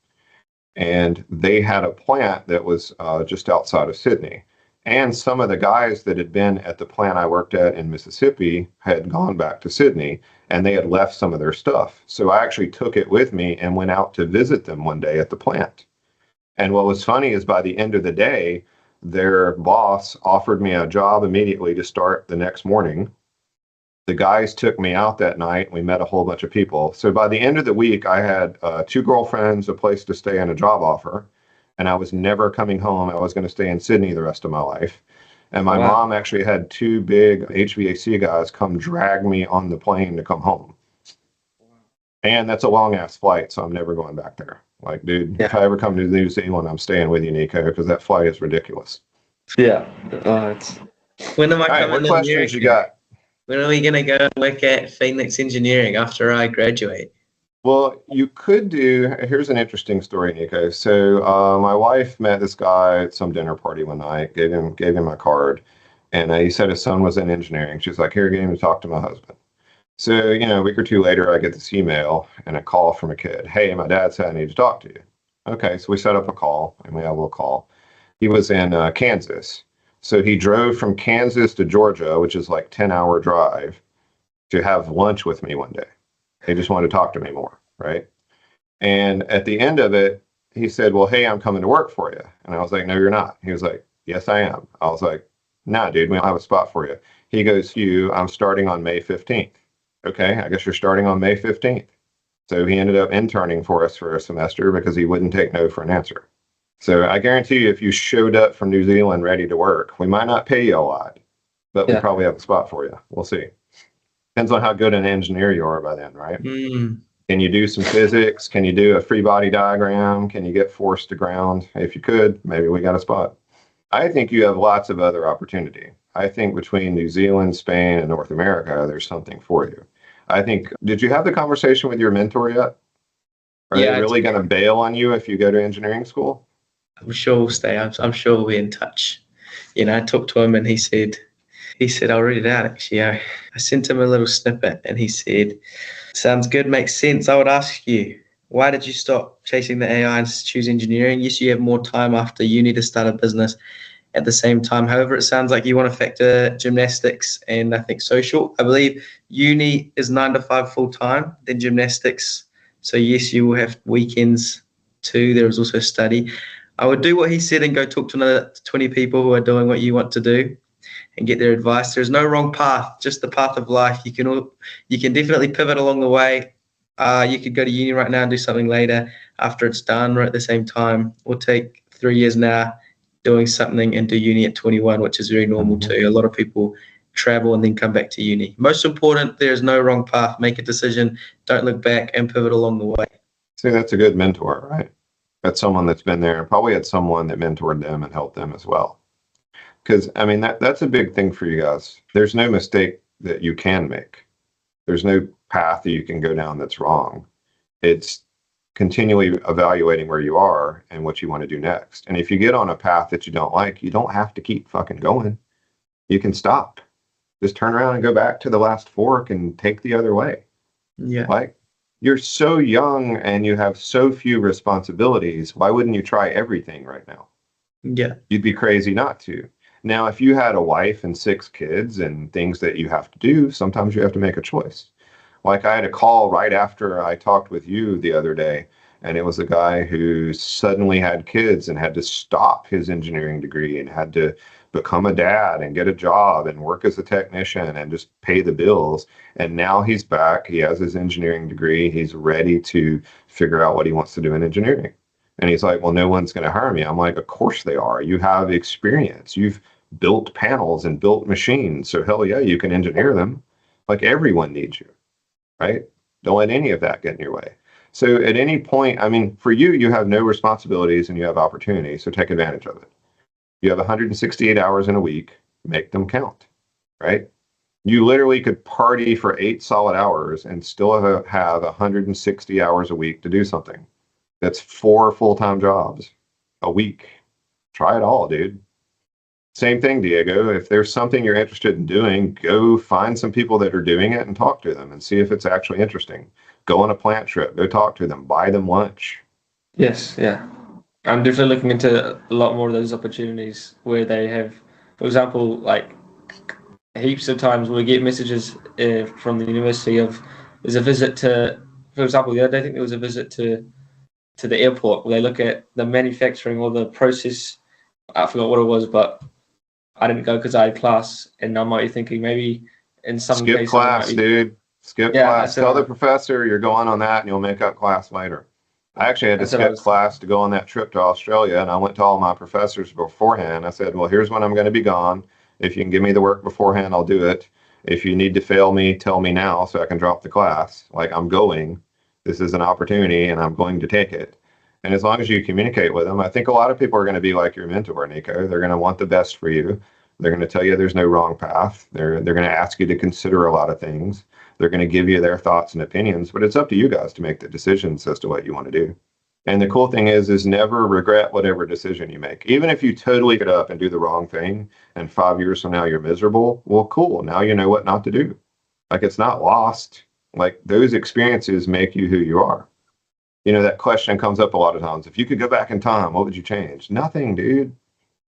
And they had a plant that was just outside of Sydney. And some of the guys that had been at the plant I worked at in Mississippi had gone back to Sydney, and they had left some of their stuff. So I actually took it with me and went out to visit them one day at the plant. And what was funny is, by the end of the day, their boss offered me a job immediately to start the next morning. The guys took me out that night. We met a whole bunch of people. So by the end of the week, I had 2 girlfriends, a place to stay, and a job offer. And I was never coming home. I was going to stay in Sydney the rest of my life. And my mom actually had 2 big HVAC guys come drag me on the plane to come home. And that's a long ass flight, so I'm never going back there. Like, dude, if I ever come to New Zealand, I'm staying with you, Nico, because that flight is ridiculous. Yeah. When am I coming? What questions you got? When are we going to go work at Phoenix Engineering after I graduate? Well, you could do, here's an interesting story, Nico. So my wife met this guy at some dinner party one night, gave him a card, and he said his son was in engineering. She's like, here, get him to talk to my husband. So, a week or 2 later, I get this email and a call from a kid. Hey, my dad said I need to talk to you. Okay, so we set up a call, and we had a little call. He was in Kansas. So he drove from Kansas to Georgia, which is like 10-hour drive, to have lunch with me one day. He just wanted to talk to me more, right? And at the end of it, he said, well, hey, I'm coming to work for you. And I was like, no, you're not. He was like, yes, I am. I was like, nah, dude, we don't have a spot for you. He goes, I'm starting on May 15th. Okay, I guess you're starting on May 15th. So he ended up interning for us for a semester because he wouldn't take no for an answer. So I guarantee you, if you showed up from New Zealand ready to work, we might not pay you a lot, but we probably have a spot for you. We'll see. Depends on how good an engineer you are by then, right? Can you do some physics? Can you do a free body diagram? Can you get force to ground? If you could, maybe we got a spot. I think you have lots of other opportunity. I think between New Zealand, Spain, and North America, there's something for you. I think, did you have the conversation with your mentor yet? Are they really going to bail on you if you go to engineering school? I'm sure we'll stay. I'm sure we'll be in touch. I talked to him, and he said He said, I'll read it out actually. I sent him a little snippet and he said, sounds good, makes sense. I would ask you, why did you stop chasing the AI and choose engineering? Yes, you have more time after uni to start a business at the same time. However, it sounds like you want to factor gymnastics and I think social. I believe uni is 9 to 5 full time, then gymnastics. So yes, you will have weekends too. There is also study. I would do what he said and go talk to another 20 people who are doing what you want to do and get their advice. There's no wrong path, just the path of life. You can definitely pivot along the way. You could go to uni right now and do something later after it's done or at the same time, or take 3 years now doing something and do uni at 21, which is very normal too. A lot of people travel and then come back to uni. Most important, there's no wrong path. Make a decision, don't look back, and pivot along the way. See, that's a good mentor, right? That's someone that's been there and probably had someone that mentored them and helped them as well. Because, I mean, that's a big thing for you guys. There's no mistake that you can make. There's no path that you can go down that's wrong. It's continually evaluating where you are and what you want to do next. And if you get on a path that you don't like, you don't have to keep fucking going. You can stop. Just turn around and go back to the last fork and take the other way. Yeah. Like, you're so young and you have so few responsibilities. Why wouldn't you try everything right now? Yeah. You'd be crazy not to. Now, if you had a wife and 6 kids and things that you have to do, sometimes you have to make a choice. Like I had a call right after I talked with you the other day, and it was a guy who suddenly had kids and had to stop his engineering degree and had to become a dad and get a job and work as a technician and just pay the bills. And now he's back. He has his engineering degree. He's ready to figure out what he wants to do in engineering. And he's like, well, no one's going to hire me. I'm like, of course they are. You have experience. You've built panels and built machines. So hell yeah, you can engineer them. Like everyone needs you, right? Don't let any of that get in your way. So at any point, I mean, for you, you have no responsibilities and you have opportunity. So take advantage of it. You have 168 hours in a week, make them count, right? You literally could party for 8 solid hours and still have 160 hours a week to do something. That's 4 full-time jobs a week. Try it all, dude. Same thing, Diego. If there's something you're interested in doing, go find some people that are doing it and talk to them and see if it's actually interesting. Go on a plant trip. Go talk to them. Buy them lunch. Yes, yeah. I'm definitely looking into a lot more of those opportunities where they have, for example, like heaps of times we get messages from the university of there's a visit to, for example, the other day I think there was a visit to the airport where they look at the manufacturing or the process. I forgot what it was, but I didn't go because I had class, and I might be thinking maybe in some Skip cases, class, dude. Skip class. Tell the professor you're going on that, and you'll make up class later. I actually had to skip class to go on that trip to Australia, and I went to all my professors beforehand. I said, well, here's when I'm going to be gone. If you can give me the work beforehand, I'll do it. If you need to fail me, tell me now so I can drop the class. Like, I'm going. This is an opportunity, and I'm going to take it. And as long as you communicate with them, I think a lot of people are going to be like your mentor, Nico. They're going to want the best for you. They're going to tell you there's no wrong path. They're going to ask you to consider a lot of things. They're going to give you their thoughts and opinions, but it's up to you guys to make the decisions as to what you want to do. And the cool thing is never regret whatever decision you make. Even if you totally get up and do the wrong thing and 5 years from now you're miserable, well, cool. Now you know what not to do. Like, it's not lost. Like, those experiences make you who you are. You know, that question comes up a lot of times. If you could go back in time, what would you change? Nothing, dude.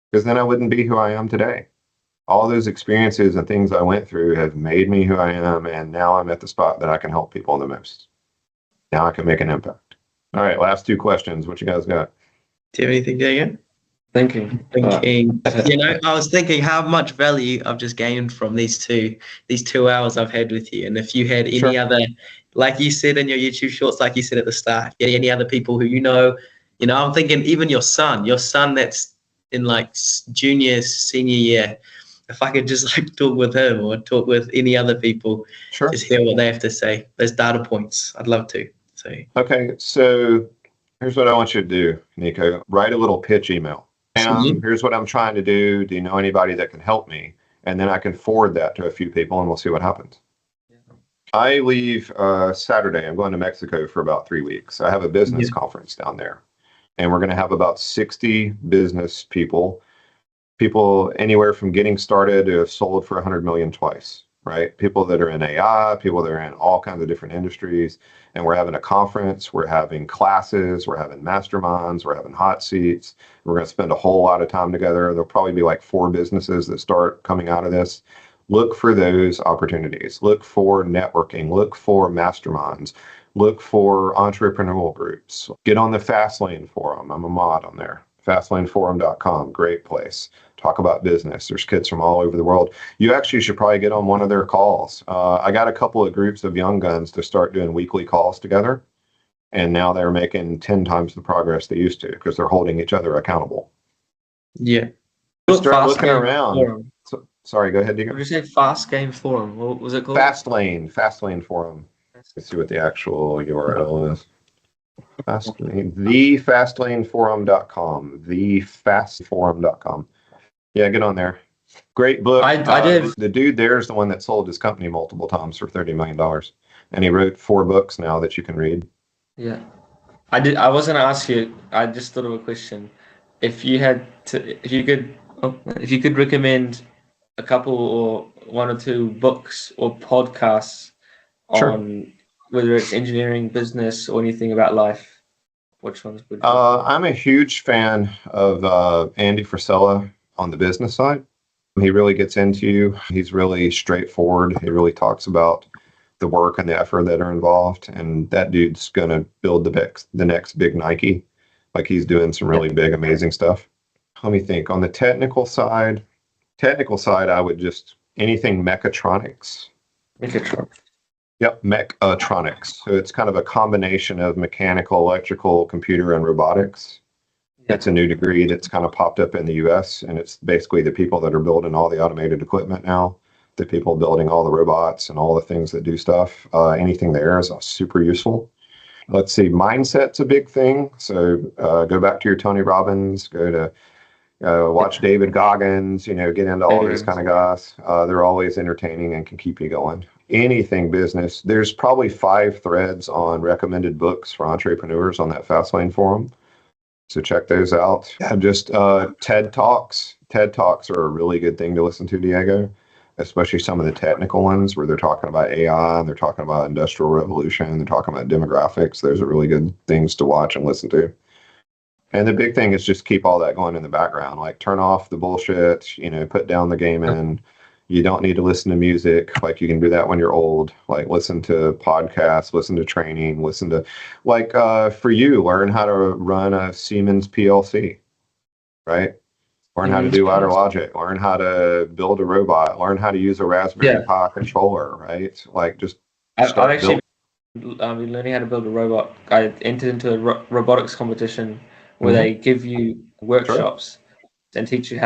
Because then I wouldn't be who I am today. All those experiences and things I went through have made me who I am, and now I'm at the spot that I can help people the most. Now I can make an impact. All right, last 2 questions. What you guys got? Do you have anything, Diego? Thinking. You know, I was thinking how much value I've just gained from these 2 hours I've had with you. And if you had any other, like you said in your YouTube shorts, like you said at the start, any other people who you know, I'm thinking even your son that's in like junior, senior year, if I could just like talk with him or talk with any other people, just hear what they have to say. There's data points. I'd love to. So okay, so here's what I want you to do, Nico. Write a little pitch email. Here's what I'm trying to do. Do you know anybody that can help me? And then I can forward that to a few people and we'll see what happens. Yeah. I leave Saturday. I'm going to Mexico for about 3 weeks. I have a business conference down there. And we're going to have about 60 business people People anywhere from getting started to have sold for 100 million twice, right? People that are in AI, people that are in all kinds of different industries. And we're having a conference, we're having classes, we're having masterminds, we're having hot seats. We're going to spend a whole lot of time together. There'll probably be like 4 businesses that start coming out of this. Look for those opportunities. Look for networking. Look for masterminds. Look for entrepreneurial groups. Get on the Fastlane forum. I'm a mod on there. Fastlaneforum.com. Great place. Talk about business. There's kids from all over the world. You actually should probably get on one of their calls. I got a couple of groups of young guns to start doing weekly calls together. And now they're making 10 times the progress they used to because they're holding each other accountable. Yeah. Start looking around. Sorry, go ahead, Nico. What did you say? Fast Game Forum. What was it called? Fastlane Forum. Let's see what the actual URL is. Fastlane, thefastlaneforum.com. Thefastforum.com. Yeah, get on there. Great book. I did. The dude there is the one that sold his company multiple times for $30 million. And he wrote 4 books now that you can read. Yeah. I did. I was going to ask you, I just thought of a question. If you could recommend a couple or 1 or 2 books or podcasts on whether it's engineering, business, or anything about life, which ones would you? I'm a huge fan of Andy Frisella on the business side. He really gets into you. He's really straightforward. He really talks about the work and the effort that are involved. And that dude's going to build the next big Nike. Like he's doing some really big, amazing stuff. Let me think. On the technical side, I would just anything mechatronics. Yep, mechatronics. So it's kind of a combination of mechanical, electrical, computer, and robotics. It's a new degree that's kind of popped up in the US, and it's basically the people that are building all the automated equipment now, the people building all the robots and all the things that do stuff. Anything there is super useful. Let's see, mindset's a big thing. So go back to your Tony Robbins, go to watch David Goggins, get into all these kind of guys. They're always entertaining and can keep you going. Anything business. There's probably 5 threads on recommended books for entrepreneurs on that Fastlane forum. So check those out. Yeah, just TED Talks. TED Talks are a really good thing to listen to, Diego, especially some of the technical ones where they're talking about AI and they're talking about industrial revolution. They're talking about demographics. Those are really good things to watch and listen to. And the big thing is just keep all that going in the background. Like turn off the bullshit, put down the gaming. You don't need to listen to music. Like you can do that when you're old. Like listen to podcasts, listen to training, listen to for you, learn how to run a Siemens PLC, right? Learn how to do ladder logic, learn how to build a robot, learn how to use a Raspberry Pi controller, right? Like just I've actually been learning how to build a robot. I entered into a robotics competition where they give you workshops and teach you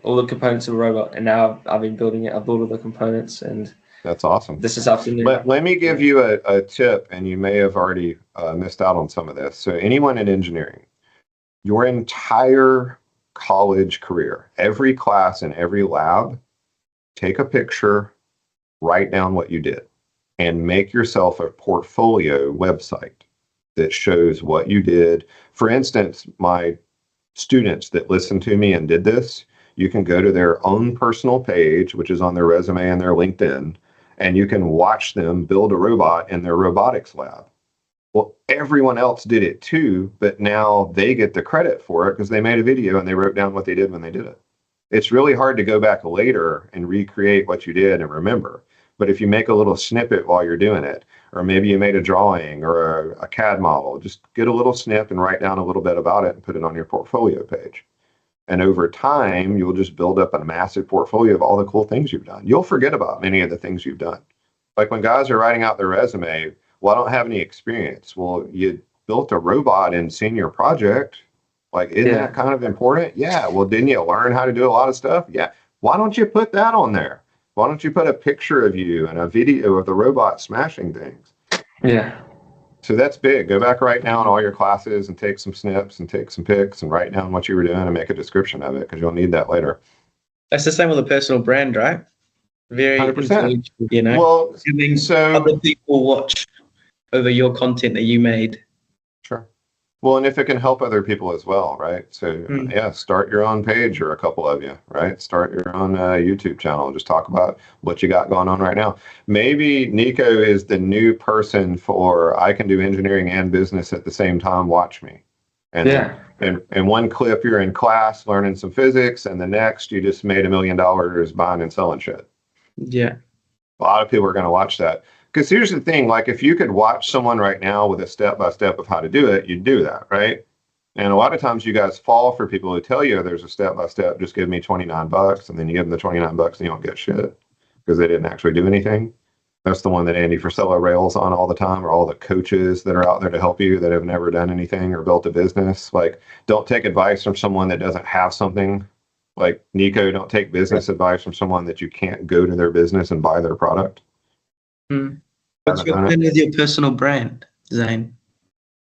all the components of a robot. And now I've been building it. I've built all the components, and that's awesome. This afternoon. Let me give you a tip, and you may have already missed out on some of this. So anyone in engineering, your entire college career, every class and every lab, take a picture, write down what you did, and make yourself a portfolio website that shows what you did. For instance, my students that listened to me and did this, you can go to their own personal page, which is on their resume and their LinkedIn, and you can watch them build a robot in their robotics lab. Well, everyone else did it too, but now they get the credit for it because they made a video and they wrote down what they did when they did it. It's really hard to go back later and recreate what you did and remember. But if you make a little snippet while you're doing it, or maybe you made a drawing or a CAD model, just get a little snip and write down a little bit about it and put it on your portfolio page. And over time, you'll just build up a massive portfolio of all the cool things you've done. You'll forget about many of the things you've done. Like when guys are writing out their resume, well, I don't have any experience. Well, you built a robot in senior project. Like, isn't that kind of important? Yeah. Well, didn't you learn how to do a lot of stuff? Yeah. Why don't you put that on there? Why don't you put a picture of you and a video of the robot smashing things? Yeah. So that's big. Go back right now in all your classes and take some snips and take some pics and write down what you were doing and make a description of it because you'll need that later. That's the same with a personal brand, right? Very 100%. Well, so other people watch over your content that you made. Sure. Well, and if it can help other people as well, right? So Mm. yeah, start your own page, or a couple of you, right? Start your own YouTube channel. Just talk about what you got going on right now. Maybe Nico is the new person for I can do engineering and business at the same time. Watch me. And Yeah. then in one clip you're in class learning some physics, and the next you just made $1 million buying and selling shit. Yeah. A lot of people are going to watch that. Because here's the thing, like if you could watch someone right now with a step-by-step of how to do it, you'd do that, right? And a lot of times you guys fall for people who tell you there's a step-by-step, just give me $29, and then you give them the $29 and you don't get shit because they didn't actually do anything. That's the one that Andy Frisella rails on all the time, or all the coaches that are out there to help you that have never done anything or built a business. Like, don't take advice from someone that doesn't have something. Like Nico, don't take business advice from someone that you can't go to their business and buy their product. Mm. What's your plan with your personal brand, Zane?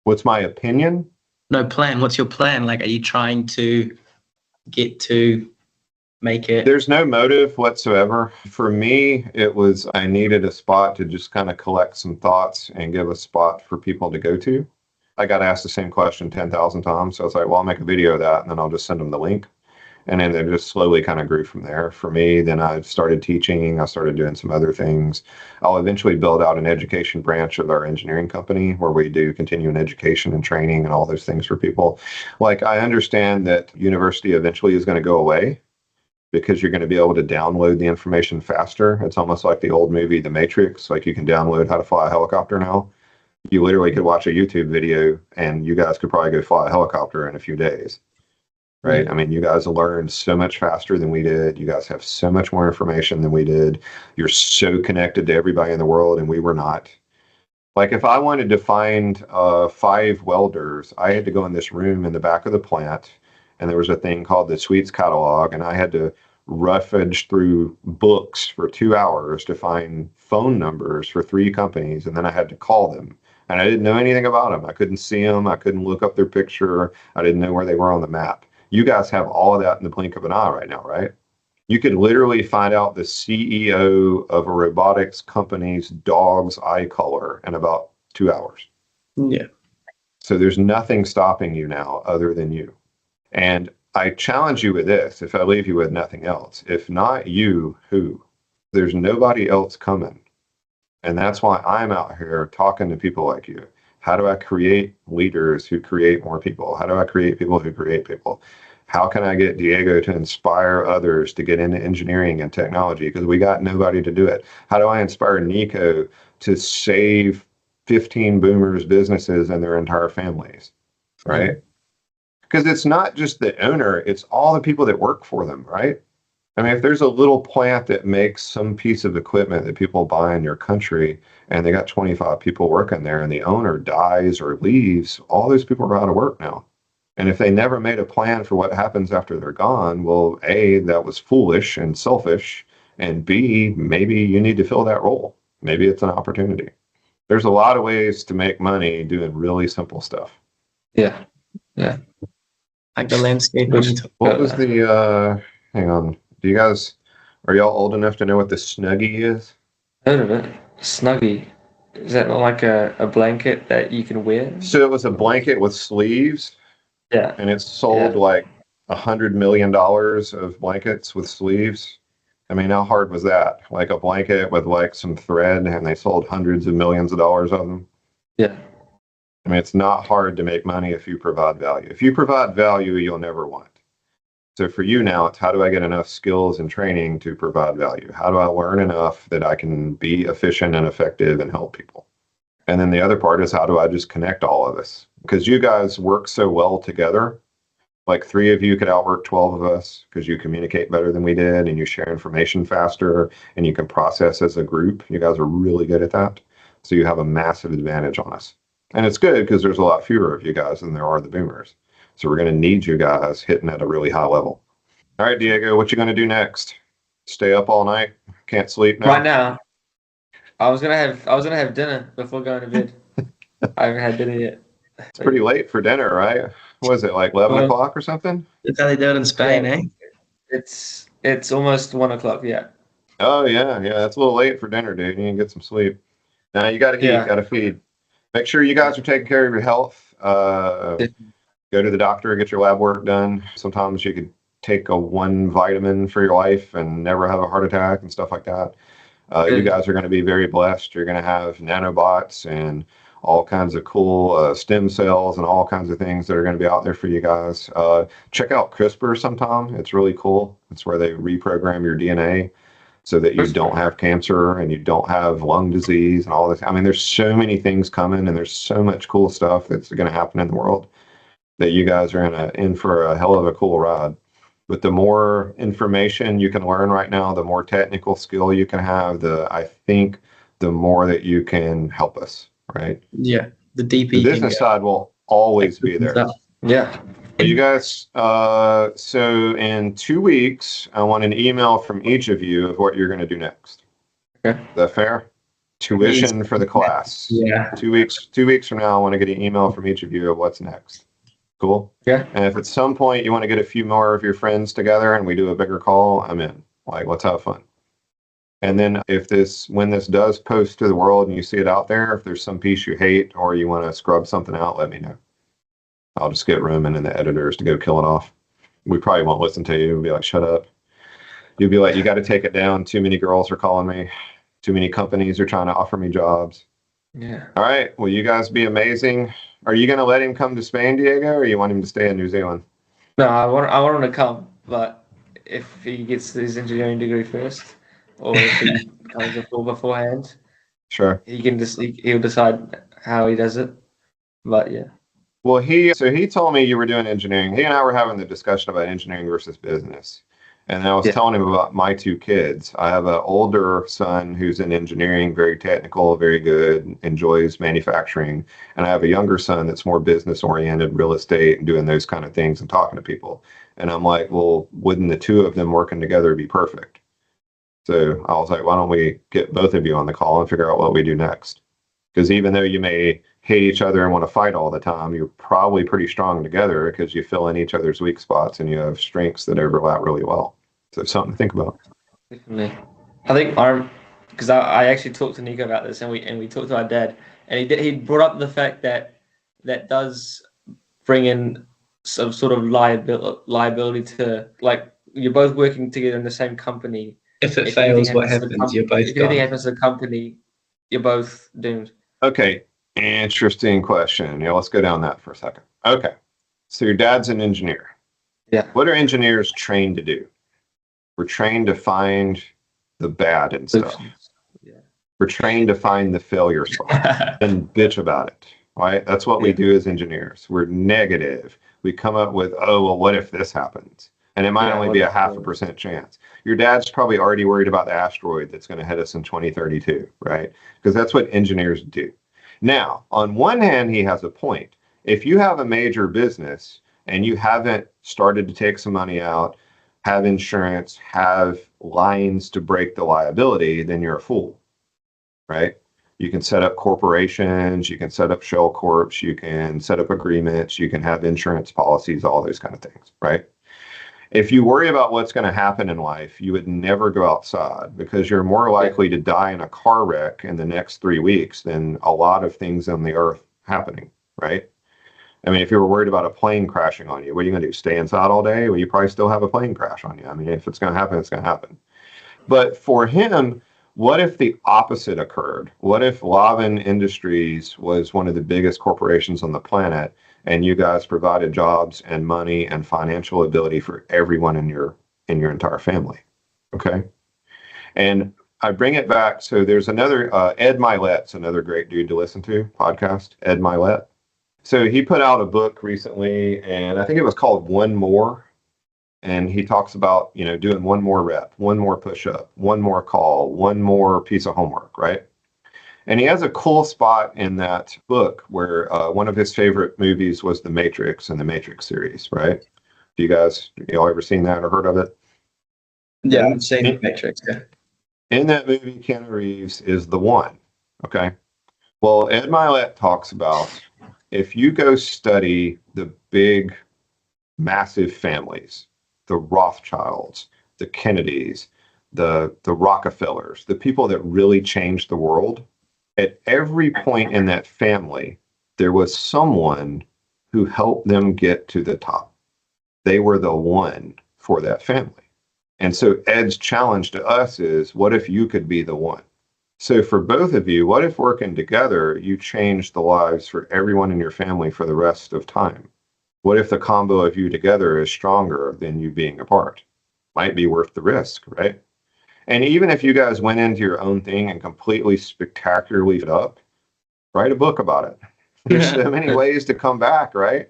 What's my opinion? No plan. What's your plan? Like, are you trying to get to make it? There's no motive whatsoever. For me, it was I needed a spot to just kind of collect some thoughts and give a spot for people to go to. I got asked the same question 10,000 times. So I was like, well, I'll make a video of that and then I'll just send them the link. And then it just slowly kind of grew from there. For me, then I started teaching. I started doing some other things. I'll eventually build out an education branch of our engineering company where we do continuing education and training and all those things for people. Like, I understand that university eventually is going to go away because you're going to be able to download the information faster. It's almost like the old movie, The Matrix. Like, you can download how to fly a helicopter now. You literally could watch a YouTube video and you guys could probably go fly a helicopter in a few days. Right. Yeah. I mean, you guys learned so much faster than we did. You guys have so much more information than we did. You're so connected to everybody in the world, and we were not. Like, if I wanted to find 5 welders, I had to go in this room in the back of the plant, and there was a thing called the Suites catalog, and I had to roughage through books for 2 hours to find phone numbers for 3 companies, and then I had to call them. And I didn't know anything about them. I couldn't see them. I couldn't look up their picture. I didn't know where they were on the map. You guys have all of that in the blink of an eye right now, right? You could literally find out the CEO of a robotics company's dog's eye color in about 2 hours. Yeah. So there's nothing stopping you now other than you. And I challenge you with this, if I leave you with nothing else. If not you, who? There's nobody else coming. And that's why I'm out here talking to people like you. How do I create leaders who create more people? How do I create people who create people? How can I get Diego to inspire others to get into engineering and technology? Because we got nobody to do it. How do I inspire Nico to save 15 boomers' businesses and their entire families? Right? Because it's not just the owner, it's all the people that work for them, right? I mean, if there's a little plant that makes some piece of equipment that people buy in your country and they got 25 people working there and the owner dies or leaves, all those people are out of work now. And if they never made a plan for what happens after they're gone, well, A, that was foolish and selfish. And B, maybe you need to fill that role. Maybe it's an opportunity. There's a lot of ways to make money doing really simple stuff. Yeah. Yeah. Like the landscape. What was the, hang on. Are y'all old enough to know what the Snuggie is? Heard of it. Snuggie. Is that not like a blanket that you can wear? So it was a blanket with sleeves. Yeah. And it's sold like $100 million of blankets with sleeves. I mean, how hard was that? Like a blanket with like some thread, and they sold hundreds of millions of dollars of them. Yeah. I mean, it's not hard to make money if you provide value. If you provide value, you'll never want. So for you now, it's how do I get enough skills and training to provide value? How do I learn enough that I can be efficient and effective and help people? And then the other part is how do I just connect all of us? Because you guys work so well together. Like 3 of you could outwork 12 of us because you communicate better than we did and you share information faster and you can process as a group. You guys are really good at that. So you have a massive advantage on us. And it's good because there's a lot fewer of you guys than there are the boomers. So we're going to need you guys hitting at a really high level. All right, Diego, what you going to do next? Stay up all night? Can't sleep now? Right now, I was gonna have dinner before going to bed. I haven't had dinner yet. It's pretty late for dinner, right? Was it like 11 o'clock or something? That's how they do it in Spain, eh? It's almost 1 o'clock. Yeah. Oh yeah, that's a little late for dinner, dude. You need to get some sleep. Now you got to eat, got to feed. Make sure you guys are taking care of your health. Go to the doctor, get your lab work done. Sometimes you could take a one vitamin for your life and never have a heart attack and stuff like that. You guys are going to be very blessed. You're going to have nanobots and all kinds of cool stem cells and all kinds of things that are going to be out there for you guys. Check out CRISPR sometime. It's really cool. It's where they reprogram your DNA so that you don't have cancer and you don't have lung disease and all this. I mean, there's so many things coming and there's so much cool stuff that's going to happen in the world that you guys are in for a hell of a cool ride. But the more information you can learn right now, the more technical skill you can have, I think the more that you can help us, right? Yeah, the deeper The business side will always be there. Yeah. Well, you guys, so in 2 weeks, I want an email from each of you of what you're going to do next. Okay. Is that fair? Tuition for the class. Yeah. 2 weeks. 2 weeks from now, I want to get an email from each of you of what's next. Cool. Yeah. And if at some point you want to get a few more of your friends together and we do a bigger call, I'm in. Like, let's have fun. And then when this does post to the world and you see it out there, if there's some piece you hate or you want to scrub something out, let me know. I'll just get Roman and the editors to go kill it off. We probably won't listen to you and be like, shut up. You'll be like, you got to take it down. Too many girls are calling me. Too many companies are trying to offer me jobs. Yeah. All right. Well, you guys be amazing. Are you going to let him come to Spain, Diego, or you want him to stay in New Zealand? No, I want him to come, but if he gets his engineering degree first, or if he comes beforehand, Sure. he'll decide how he does it. But yeah. Well, he told me you were doing engineering. He and I were having the discussion about engineering versus business. And I was telling him about my two kids. I have an older son who's in engineering, very technical, very good, enjoys manufacturing. And I have a younger son that's more business oriented, real estate, and doing those kind of things and talking to people. And I'm like, well, wouldn't the two of them working together be perfect? So I was like, why don't we get both of you on the call and figure out what we do next? Because even though you may hate each other and want to fight all the time, you're probably pretty strong together because you fill in each other's weak spots and you have strengths that overlap really well. So something to think about. Definitely. I think because I actually talked to Nico about this and we talked to our dad and he brought up the fact that does bring in some sort of liability to, like, you're both working together in the same company. If it fails, what happens? You're both if anything happens to the company, you're both doomed. Okay. Interesting question. Yeah, let's go down that for a second. Okay. So your dad's an engineer. Yeah. What are engineers trained to do? We're trained to find the bad in stuff. Yeah. We're trained to find the failure spot and bitch about it. Right? That's what we do as engineers. We're negative. We come up with, oh, well, what if this happens? And it might only be a 0.5% chance. Your dad's probably already worried about the asteroid that's going to hit us in 2032, right? Because that's what engineers do. Now, on one hand, he has a point. If you have a major business and you haven't started to take some money out, have insurance, have lines to break the liability, then you're a fool, right? You can set up corporations, you can set up shell corps, you can set up agreements, you can have insurance policies, all those kind of things, right? If you worry about what's going to happen in life, you would never go outside because you're more likely to die in a car wreck in the next 3 weeks than a lot of things on the earth happening, right? I mean, if you were worried about a plane crashing on you, what are you going to do? Stay inside all day? Well, you probably still have a plane crash on you. I mean, if it's going to happen, it's going to happen. But for him, what if the opposite occurred? What if Lavin Industries was one of the biggest corporations on the planet and you guys provided jobs and money and financial ability for everyone in your entire family? Okay. And I bring it back. So there's another, Ed Milet's another great dude to listen to, podcast, Ed Milet. So he put out a book recently, and I think it was called One More. And he talks about, doing one more rep, one more push-up, one more call, one more piece of homework, right? And he has a cool spot in that book where one of his favorite movies was The Matrix and the Matrix series, right? Y'all ever seen that or heard of it? Yeah, I've seen The Matrix, yeah. In that movie, Keanu Reeves is the one, okay? Well, Ed Milet talks about if you go study the big, massive families, the Rothschilds, the Kennedys, the Rockefellers, the people that really changed the world, at every point in that family, there was someone who helped them get to the top. They were the one for that family. And so Ed's challenge to us is, what if you could be the one? So for both of you, what if working together, you change the lives for everyone in your family for the rest of time? What if the combo of you together is stronger than you being apart? Might be worth the risk, right? And even if you guys went into your own thing and completely spectacularly it up, write a book about it. There's so many ways to come back, right?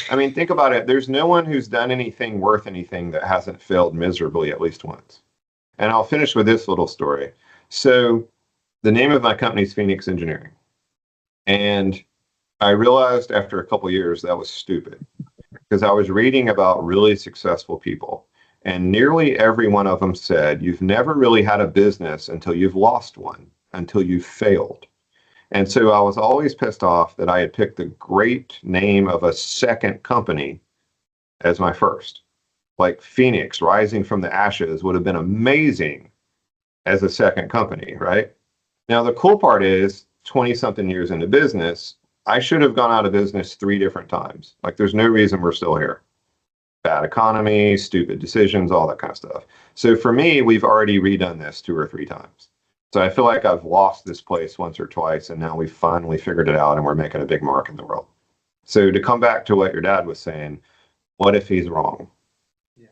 I mean, think about it. There's no one who's done anything worth anything that hasn't failed miserably at least once. And I'll finish with this little story. So the name of my company is Phoenix Engineering. And I realized after a couple of years that was stupid because I was reading about really successful people. And nearly every one of them said, you've never really had a business until you've lost one, until you've failed. And so I was always pissed off that I had picked the great name of a second company as my first. Like Phoenix, rising from the ashes, would have been amazing as a second company, right? Now, the cool part is 20-something years into business, I should have gone out of business 3 different times. Like, there's no reason we're still here. Bad economy, stupid decisions, all that kind of stuff. So for me, we've already redone this 2 or 3 times. So I feel like I've lost this place once or twice, and now we've finally figured it out, and we're making a big mark in the world. So to come back to what your dad was saying, what if he's wrong? Yeah,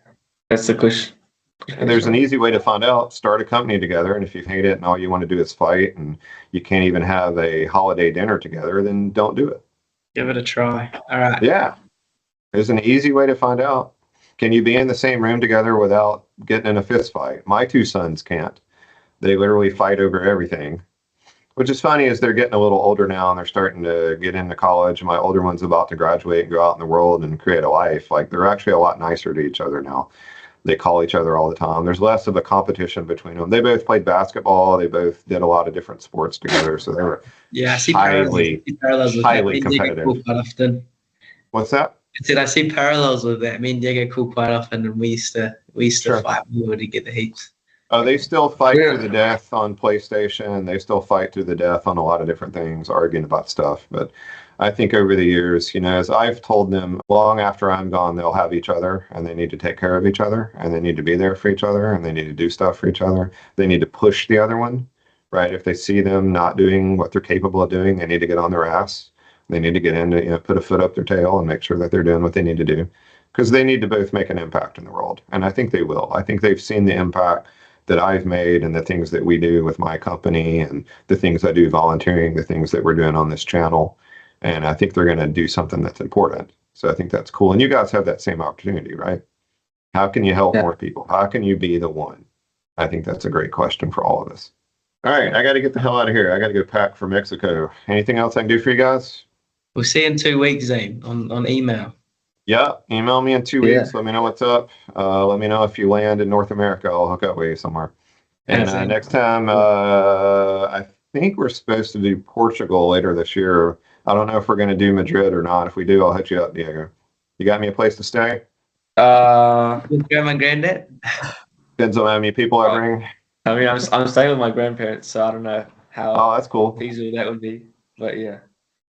that's the question. And there's an easy way to find out. Start a company together, and if you hate it and all you want to do is fight, and you can't even have a holiday dinner together, then don't do it. Give it a try. All right. Yeah. There's an easy way to find out. Can you be in the same room together without getting in a fist fight? My 2 sons can't. They literally fight over everything, which is funny as they're getting a little older now and they're starting to get into college. My older one's about to graduate and go out in the world and create a life. Like, they're actually a lot nicer to each other now. They call each other all the time. There's less of a competition between them. They both played basketball. They both did a lot of different sports together. So they were I see highly competitive. Cool quite often. What's that? I see parallels with that. Me and Diego cool quite often, and we used to Sure. fight more to get the heaps. Oh, they still fight to the death on PlayStation. They still fight to the death on a lot of different things, arguing about stuff. But I think over the years, as I've told them, long after I'm gone, they'll have each other, and they need to take care of each other, and they need to be there for each other, and they need to do stuff for each other. They need to push the other one, right? If they see them not doing what they're capable of doing, they need to get on their ass. They need to get in to put a foot up their tail and make sure that they're doing what they need to do, because they need to both make an impact in the world. And I think they will. I think they've seen the impact that I've made and the things that we do with my company and the things I do volunteering, the things that we're doing on this channel. And I think they're going to do something that's important. So I think that's cool. And you guys have that same opportunity, right? How can you help more people? How can you be the one? I think that's a great question for all of us. All right, I got to get the hell out of here. I got to go pack for Mexico. Anything else I can do for you guys? We'll see you in 2 weeks, Zane, on email. Yeah, email me in 2 weeks. Let me know what's up. Let me know if you land in North America. I'll hook up with you somewhere. And next time, I think we're supposed to do Portugal later this year. I don't know if we're going to do Madrid or not. If we do, I'll hit you up, Diego. You got me a place to stay? With grandma and granddad? Depends on how many people I bring. I mean, I'm staying with my grandparents, so I don't know how that's cool. feasible that would be. But yeah.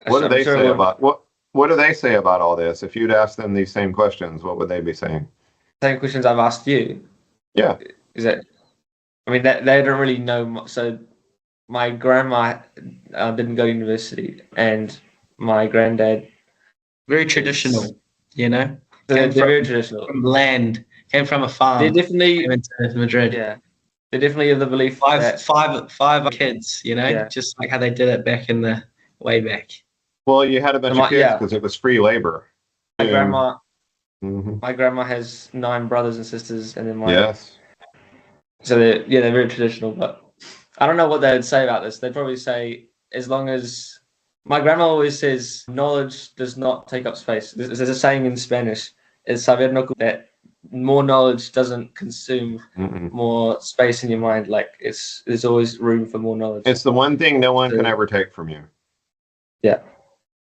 What do they say about What do they say about all this? If you'd ask them these same questions, what would they be saying? Same questions I've asked you. Yeah. Is that? I mean, they don't really know much. So my grandma didn't go to university, and my granddad. Very traditional, They're very traditional. From land, came from a farm. They're definitely came into Madrid. Yeah, they're definitely of the belief five kids. Just like how they did it back in the way back. Well, you had a bunch of kids because it was free labor. My grandma has 9 brothers and sisters, and then So they're very traditional, but I don't know what they would say about this. They'd probably say, as long as my grandma always says, knowledge does not take up space. There's a saying in Spanish, it's saber no ocupa, that more knowledge doesn't consume more space in your mind. Like there's always room for more knowledge. It's the one thing no one can ever take from you. Yeah.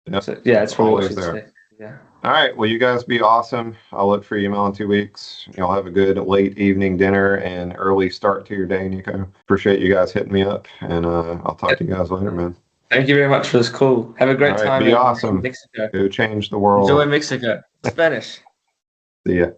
Yep. So, it's probably always there. Say. Yeah. All right. Well, you guys be awesome. I'll look for your email in 2 weeks. Y'all have a good late evening dinner and early start to your day, Nico. Appreciate you guys hitting me up, and I'll talk to you guys later, man. Thank you very much for this call. Have a great All right, time be in awesome. Mexico. Go change the world. Enjoy Mexico. Spanish. See ya.